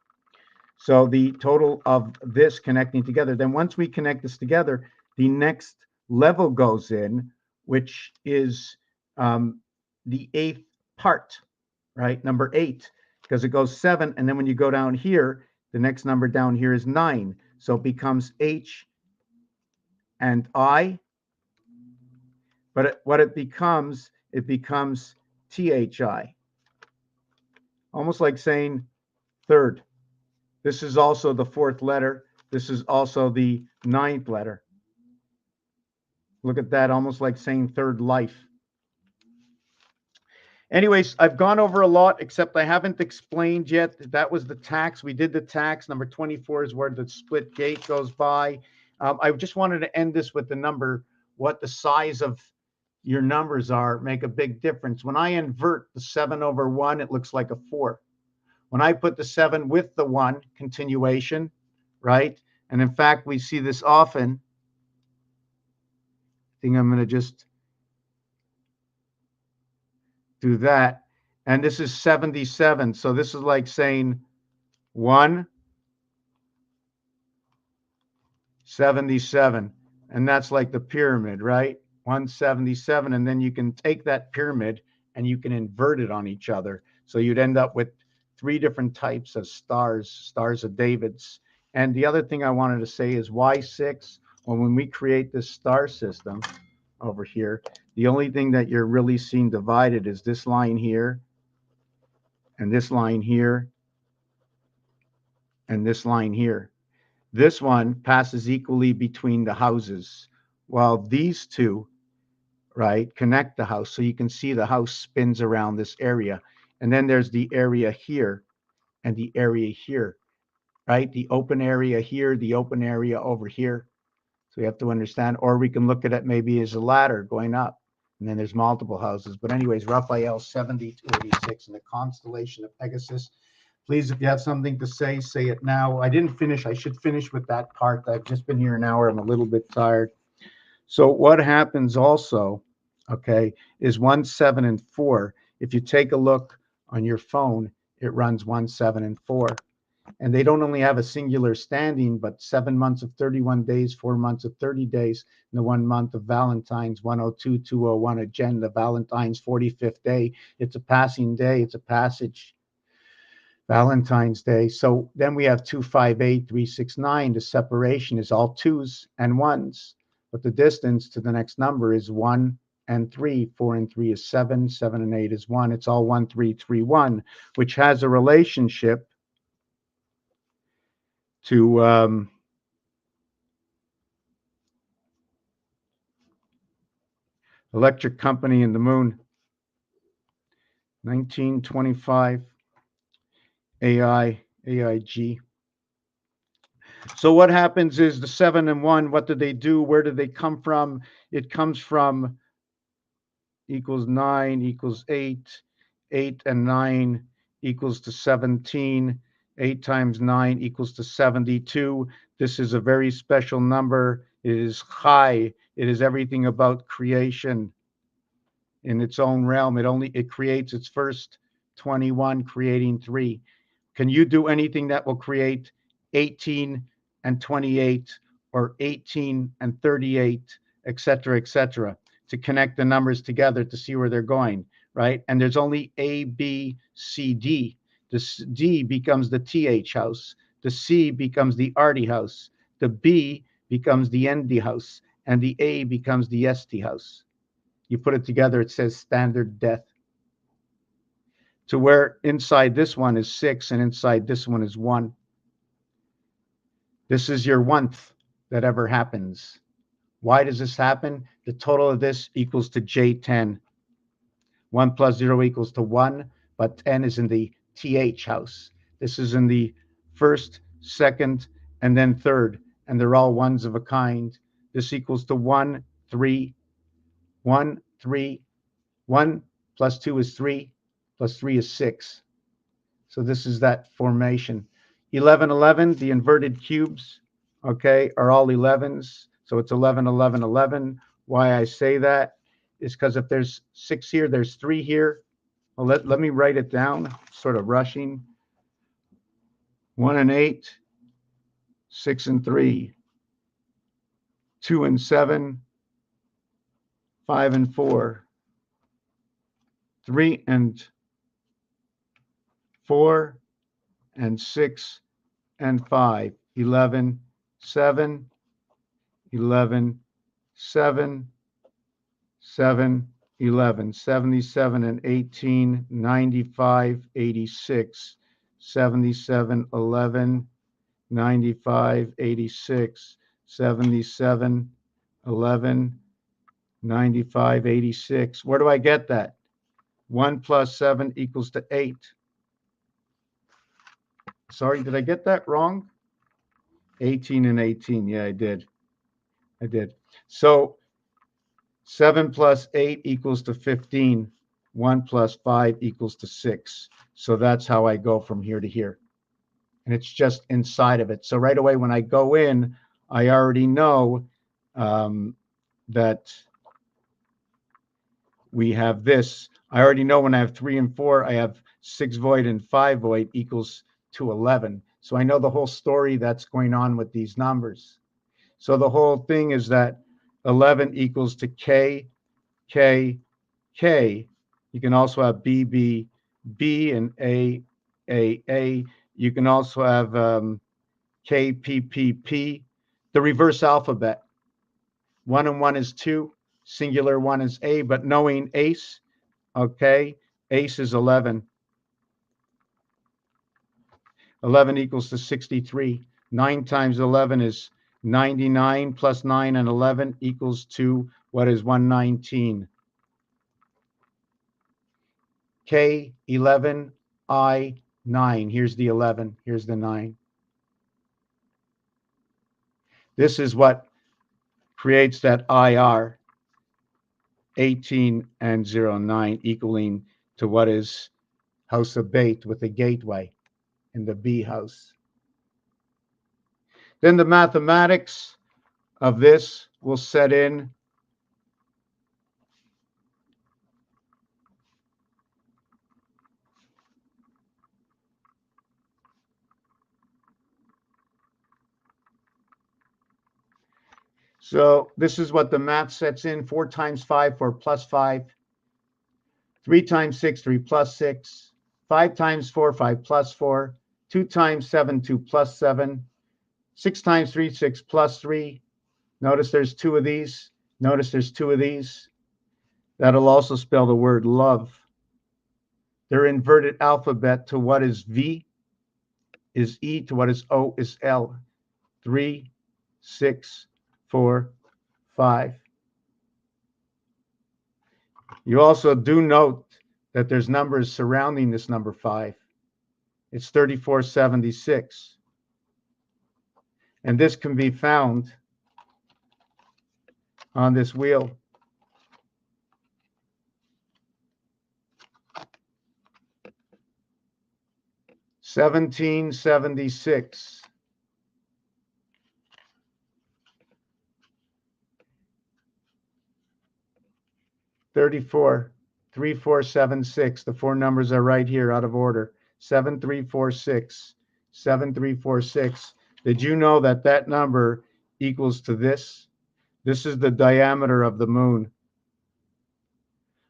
So the total of this connecting together, then once we connect this together, the next level goes in, which is the 8th part, right? Number 8, because it goes 7. And then when you go down here, the next number down here is 9. So it becomes H and I. But what it becomes THI. Almost like saying third. This is also the 4th letter. This is also the 9th letter. Look at that, almost like saying third life. Anyways, I've gone over a lot, except I haven't explained yet. That was the tax. We did the tax. Number 24 is where the split gate goes by. I just wanted to end this with the number, what the size of your numbers are, make a big difference. When I invert the 7 over 1, it looks like a 4. When I put the 7 with the 1, continuation, right? And in fact, we see this often. I think I'm going to just do that. And this is 77. So this is like saying 177. And that's like the pyramid, right? 177. And then you can take that pyramid and you can invert it on each other. So you'd end up with 3 different types of stars, stars of David's. And the other thing I wanted to say is Y6, when we create this star system over here, the only thing that you're really seeing divided is this line here, and this line here, and this line here. This one passes equally between the houses, while these two, right, connect the house. So you can see the house spins around this area. And then there's the area here and the area here, right? The open area here, the open area over here. So you have to understand, or we can look at it maybe as a ladder going up, and then there's multiple houses. But anyways, Raphael 70 to 86 in the constellation of Pegasus. Please, if you have something to say it now. I didn't finish. I should finish with that part. I've just been here an hour. I'm a little bit tired. So what happens also, okay, is 1, 7, and 4. If you take a look on your phone, it runs 1, 7, and 4. And they don't only have a singular standing, but 7 months of 31 days, 4 months of 30 days, and the 1 month of Valentine's, 102, 201, agenda, Valentine's 45th day. It's a passing day. It's a passage. Valentine's Day. So then we have 258, 369. The separation is all 2s and 1s, but the distance to the next number is 1 and 3. 4 and 3 is 7. 7 and 8 is 1. It's all 1, 3, 3, 1, which has a relationship to Electric Company and the Moon. 1925 AIG. So what happens is the 7 and 1, what do they do? Where do they come from? It comes from equals 9 equals 8. 8 and 9 equals to 17. 8 times 9 equals to 72. This is a very special number. It is high. It is everything about creation in its own realm. It creates its first 21, creating 3. Can you do anything that will create 18 and 28 or 18 and 38, et cetera, to connect the numbers together to see where they're going, right? And there's only A, B, C, D. The D becomes the TH house. The C becomes the RD house. The B becomes the ND house. And the A becomes the ST house. You put it together, it says standard death. To where inside this one is 6 and inside this one is 1. This is your 1th that ever happens. Why does this happen? The total of this equals to J10. 1 plus 0 equals to 1, but 10 is in the TH house. This is in the 1st, 2nd, and then 3rd, and they're all ones of a kind. This equals to 1, 3, 1, 3, 1 plus 2 is 3, plus 3 is 6. So this is that formation. 11, 11, the inverted cubes, okay, are all 11s. So it's 11, 11, 11. Why I say that is because if there's 6 here, there's 3 here. Well, let me write it down, sort of rushing. 1 and 8, 6 and 3, 2 and 7, 5 and 4, 3 and 4, and 6 and 5, 11, 7, 11, 7, 7, 11, 77 and 18, 95, 86, 77, 11, 95, 86, 77, 11, 95, 86. Where do I get that? 1 plus 7 equals to 8. Sorry, did I get that wrong? 18 and 18. Yeah, I did. So 7 plus 8 equals to 15. 1 plus 5 equals to 6. So that's how I go from here to here. And it's just inside of it. So right away when I go in, I already know that we have this. I already know when I have 3 and 4, I have 6 void and 5 void equals to 11. So I know the whole story that's going on with these numbers. So the whole thing is that 11 equals to K, K, K. You can also have B, B, B, and A, A, A. You can also have K, P, P, P. The reverse alphabet. 1 and 1 is 2. Singular 1 is A, but knowing ace, okay, ace is 11. 11 equals to 63. 9 times 11 is 99 plus 9 and 11 equals to what is 119. K, 11, I, 9. Here's the 11. Here's the 9. This is what creates that IR, 18 and 09, equaling to what is house of bait with a gateway in the B house. Then the mathematics of this will set in. So this is what the math sets in. 4 times 5, 4 plus 5. 3 times 6, 3 plus 6. 5 times 4, 5 plus 4. 2 times 7, 2 plus 7. 6 times 3, 6 plus 3. Notice there's 2 of these. Notice there's 2 of these. That'll also spell the word love. Their inverted alphabet to what is V is E, to what is O is L. 3, 6, 4, 5. You also do note that there's numbers surrounding this number 5. It's 3476. And this can be found on this wheel. $17.76. 34. 3, 4, 7, 6. The four numbers are right here out of order. 7, 3, 4, 6. 7, 3, 4, 6. Did you know that that number equals to this? This is the diameter of the moon,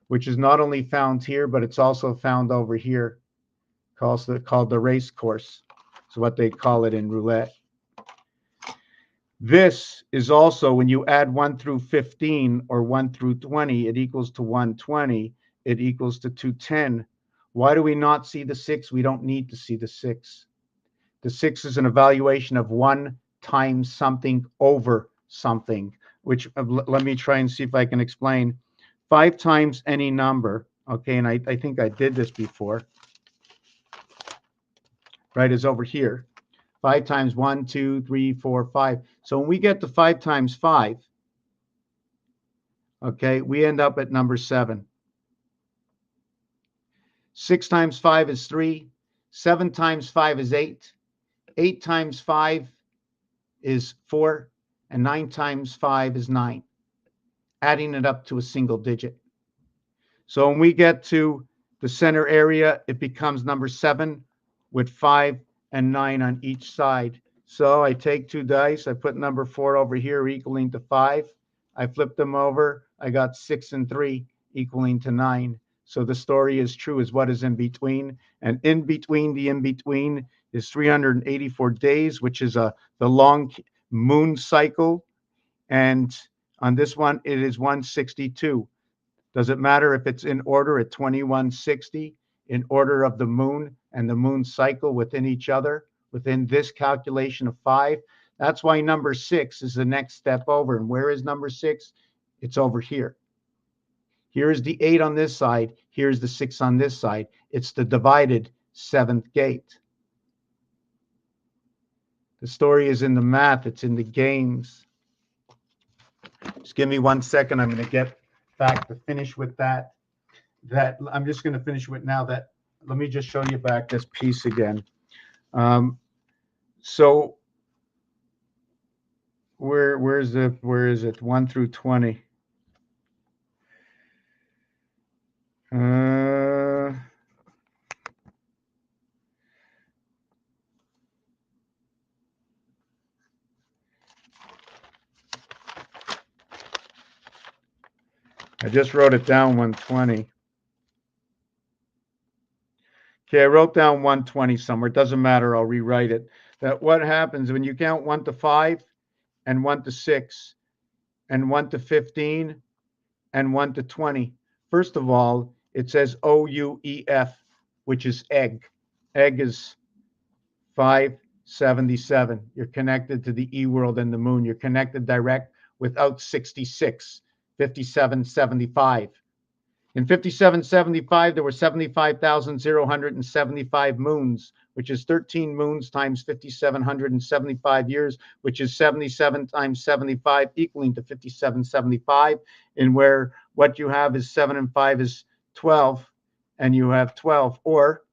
which is not only found here, but it's also found over here, called the race course. It's what they call it in roulette. This is also, when you add 1 through 15 or 1 through 20, it equals to 120. It equals to 210. Why do we not see the 6? We don't need to see the 6. The 6 is an evaluation of 1 times something over something, which let me try and see if I can explain. 5 times any number, okay, and I think I did this before, right, is over here. 5 times 1, 2, 3, 4, 5. So when we get to 5 times 5, okay, we end up at number 7. 6 times 5 is 3. 7 times 5 is 8. 8 times 5 is 4. And 9 times 5 is 9. Adding it up to a single digit. So when we get to the center area, it becomes number 7 with 5 and 9 on each side. So I take 2 dice, I put number 4 over here equaling to 5. I flip them over, I got 6 and 3 equaling to 9. So the story is true, is what is in between. And in between the in-between is 384 days, which is the long moon cycle. And on this one, it is 162. Does it matter if it's in order at 2160, in order of the moon and the moon cycle within each other, within this calculation of 5? That's why number 6 is the next step over. And where is number 6? It's over here. Here's the 8 on this side. Here's the 6 on this side. It's the divided 7th gate. The story is in the math. It's in the games. Just give me 1 second. I'm going to get back to finish with that. I'm just going to finish with now that. Let me just show you back this piece again. So where is it? 1 through 20. I just wrote it down 120. Okay, I wrote down 120 somewhere. It doesn't matter. I'll rewrite it. That what happens when you count 1 to 5 and 1 to 6 and 1 to 15 and 1 to 20. First of all, it says OUEF, which is egg. Egg is 577. You're connected to the E world and the moon. You're connected direct without 66, 5775. In 5775, there were 75,075 moons, which is 13 moons times 5,775 years, which is 77 times 75, equaling to 5775. And where what you have is 7 and 5 is 12, and you have 12, or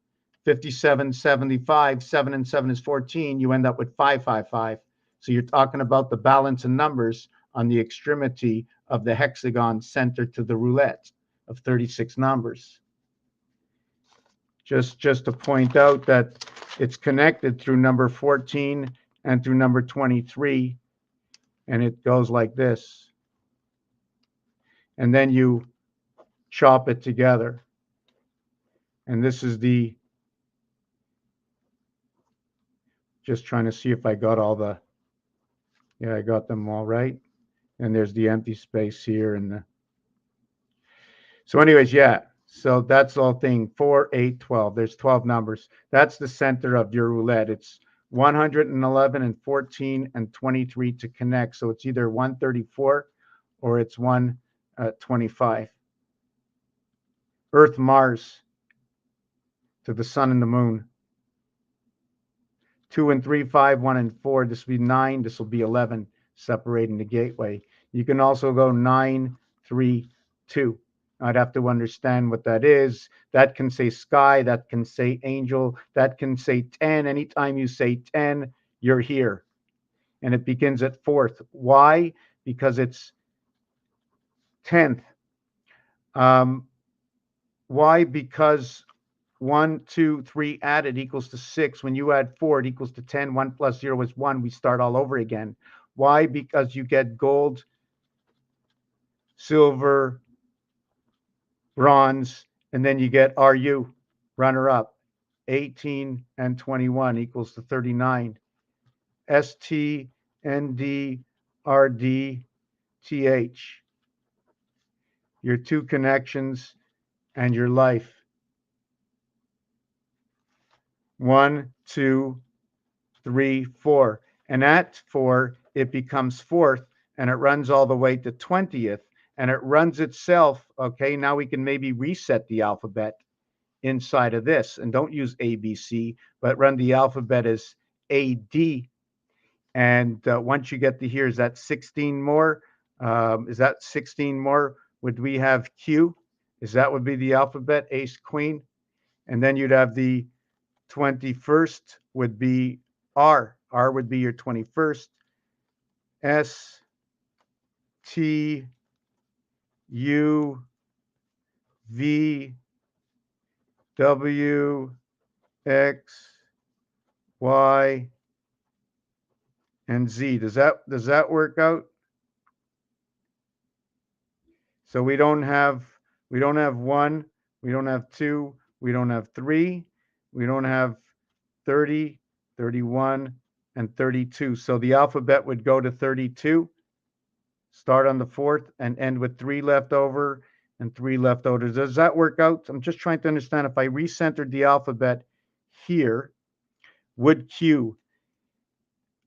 5775, 7 and 7 is 14, you end up with 555. So you're talking about the balance in numbers on the extremity of the hexagon center to the roulette of 36 numbers. Just to point out that it's connected through number 14 and through number 23, and it goes like this. And then you chop it together. And this is the, just trying to see if I got all the, yeah, I got them all right. And there's the empty space here and the, so anyways, yeah, so that's the whole thing, 4, 8, 12. There's 12 numbers. That's the center of your roulette. It's 111 and 14 and 23 to connect. So it's either 134 or it's 125. Earth, Mars to the sun and the moon. 2 and 3, 5, 1 and 4. This will be 9. This will be 11, separating the gateway. You can also go 9, 3, 2. I'd have to understand what that is. That can say sky, that can say angel, that can say 10. Anytime you say 10, you're here. And it begins at 4th. Why? Because it's 10th. Why? Because 1, 2, 3 added equals to 6. When you add 4, it equals to 10. 1 plus 0 is 1. We start all over again. Why? Because you get gold, silver, bronze, and then you get RU, runner-up. 18 and 21 equals to 39. ST, ND, RD, TH. Your two connections and your life. 1, 2, 3, 4. And at 4, it becomes 4th, and it runs all the way to 20th, and it runs itself. Okay, now we can maybe reset the alphabet inside of this, and don't use ABC, but run the alphabet as AD. And once you get to here, is that 16 more? Is that 16 more? Would we have Q? Is that would be the alphabet, ace, queen? And then you'd have the 21st would be R. R would be your 21st. S, T, U, V, W, X, Y, and Z. Does that work out? So we don't have 1, we don't have 2, we don't have 3, we don't have 30, 31, and 32. So the alphabet would go to 32, start on the 4th, and end with 3 left over and 3 left over. Does that work out? I'm just trying to understand if I recentered the alphabet here, would Q?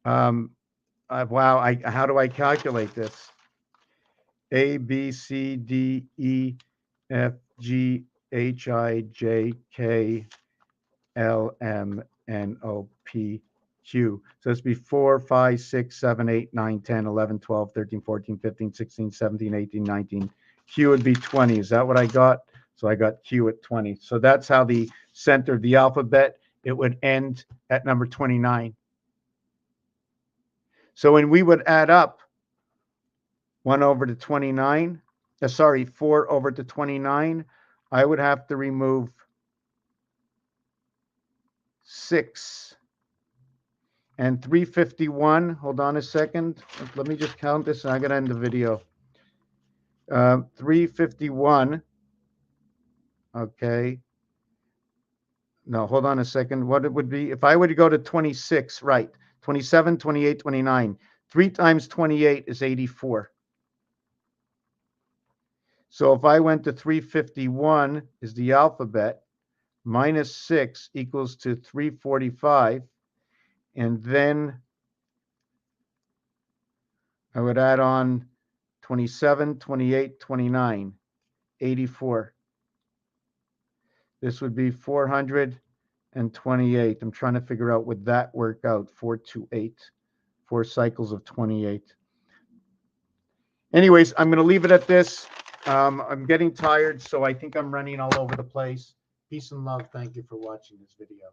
Wow, how do I calculate this? A, B, C, D, E, F, G, H, I, J, K, L, M, N, O, P, Q. So it's be 4, 5, 6, 7, 8, 9, 10, 11, 12, 13, 14, 15, 16, 17, 18, 19. Q would be 20. Is that what I got? So I got Q at 20. So that's how the center of the alphabet, it would end at number 29. So when we would add up 1 over to 29, 4 over to 29, I would have to remove 6. And 351, hold on a second. Let me just count this and I gotta end the video. 351, okay. No, hold on a second. What it would be, if I were to go to 26, right, 27, 28, 29. 3 times 28 is 84. So if I went to 351 is the alphabet, minus 6 equals to 345. And then I would add on 27, 28, 29, 84. This would be 428. I'm trying to figure out would that work out, 428, 4 cycles of 28. Anyways, I'm going to leave it at this. I'm getting tired, so I think I'm running all over the place. Peace and love. Thank you for watching this video.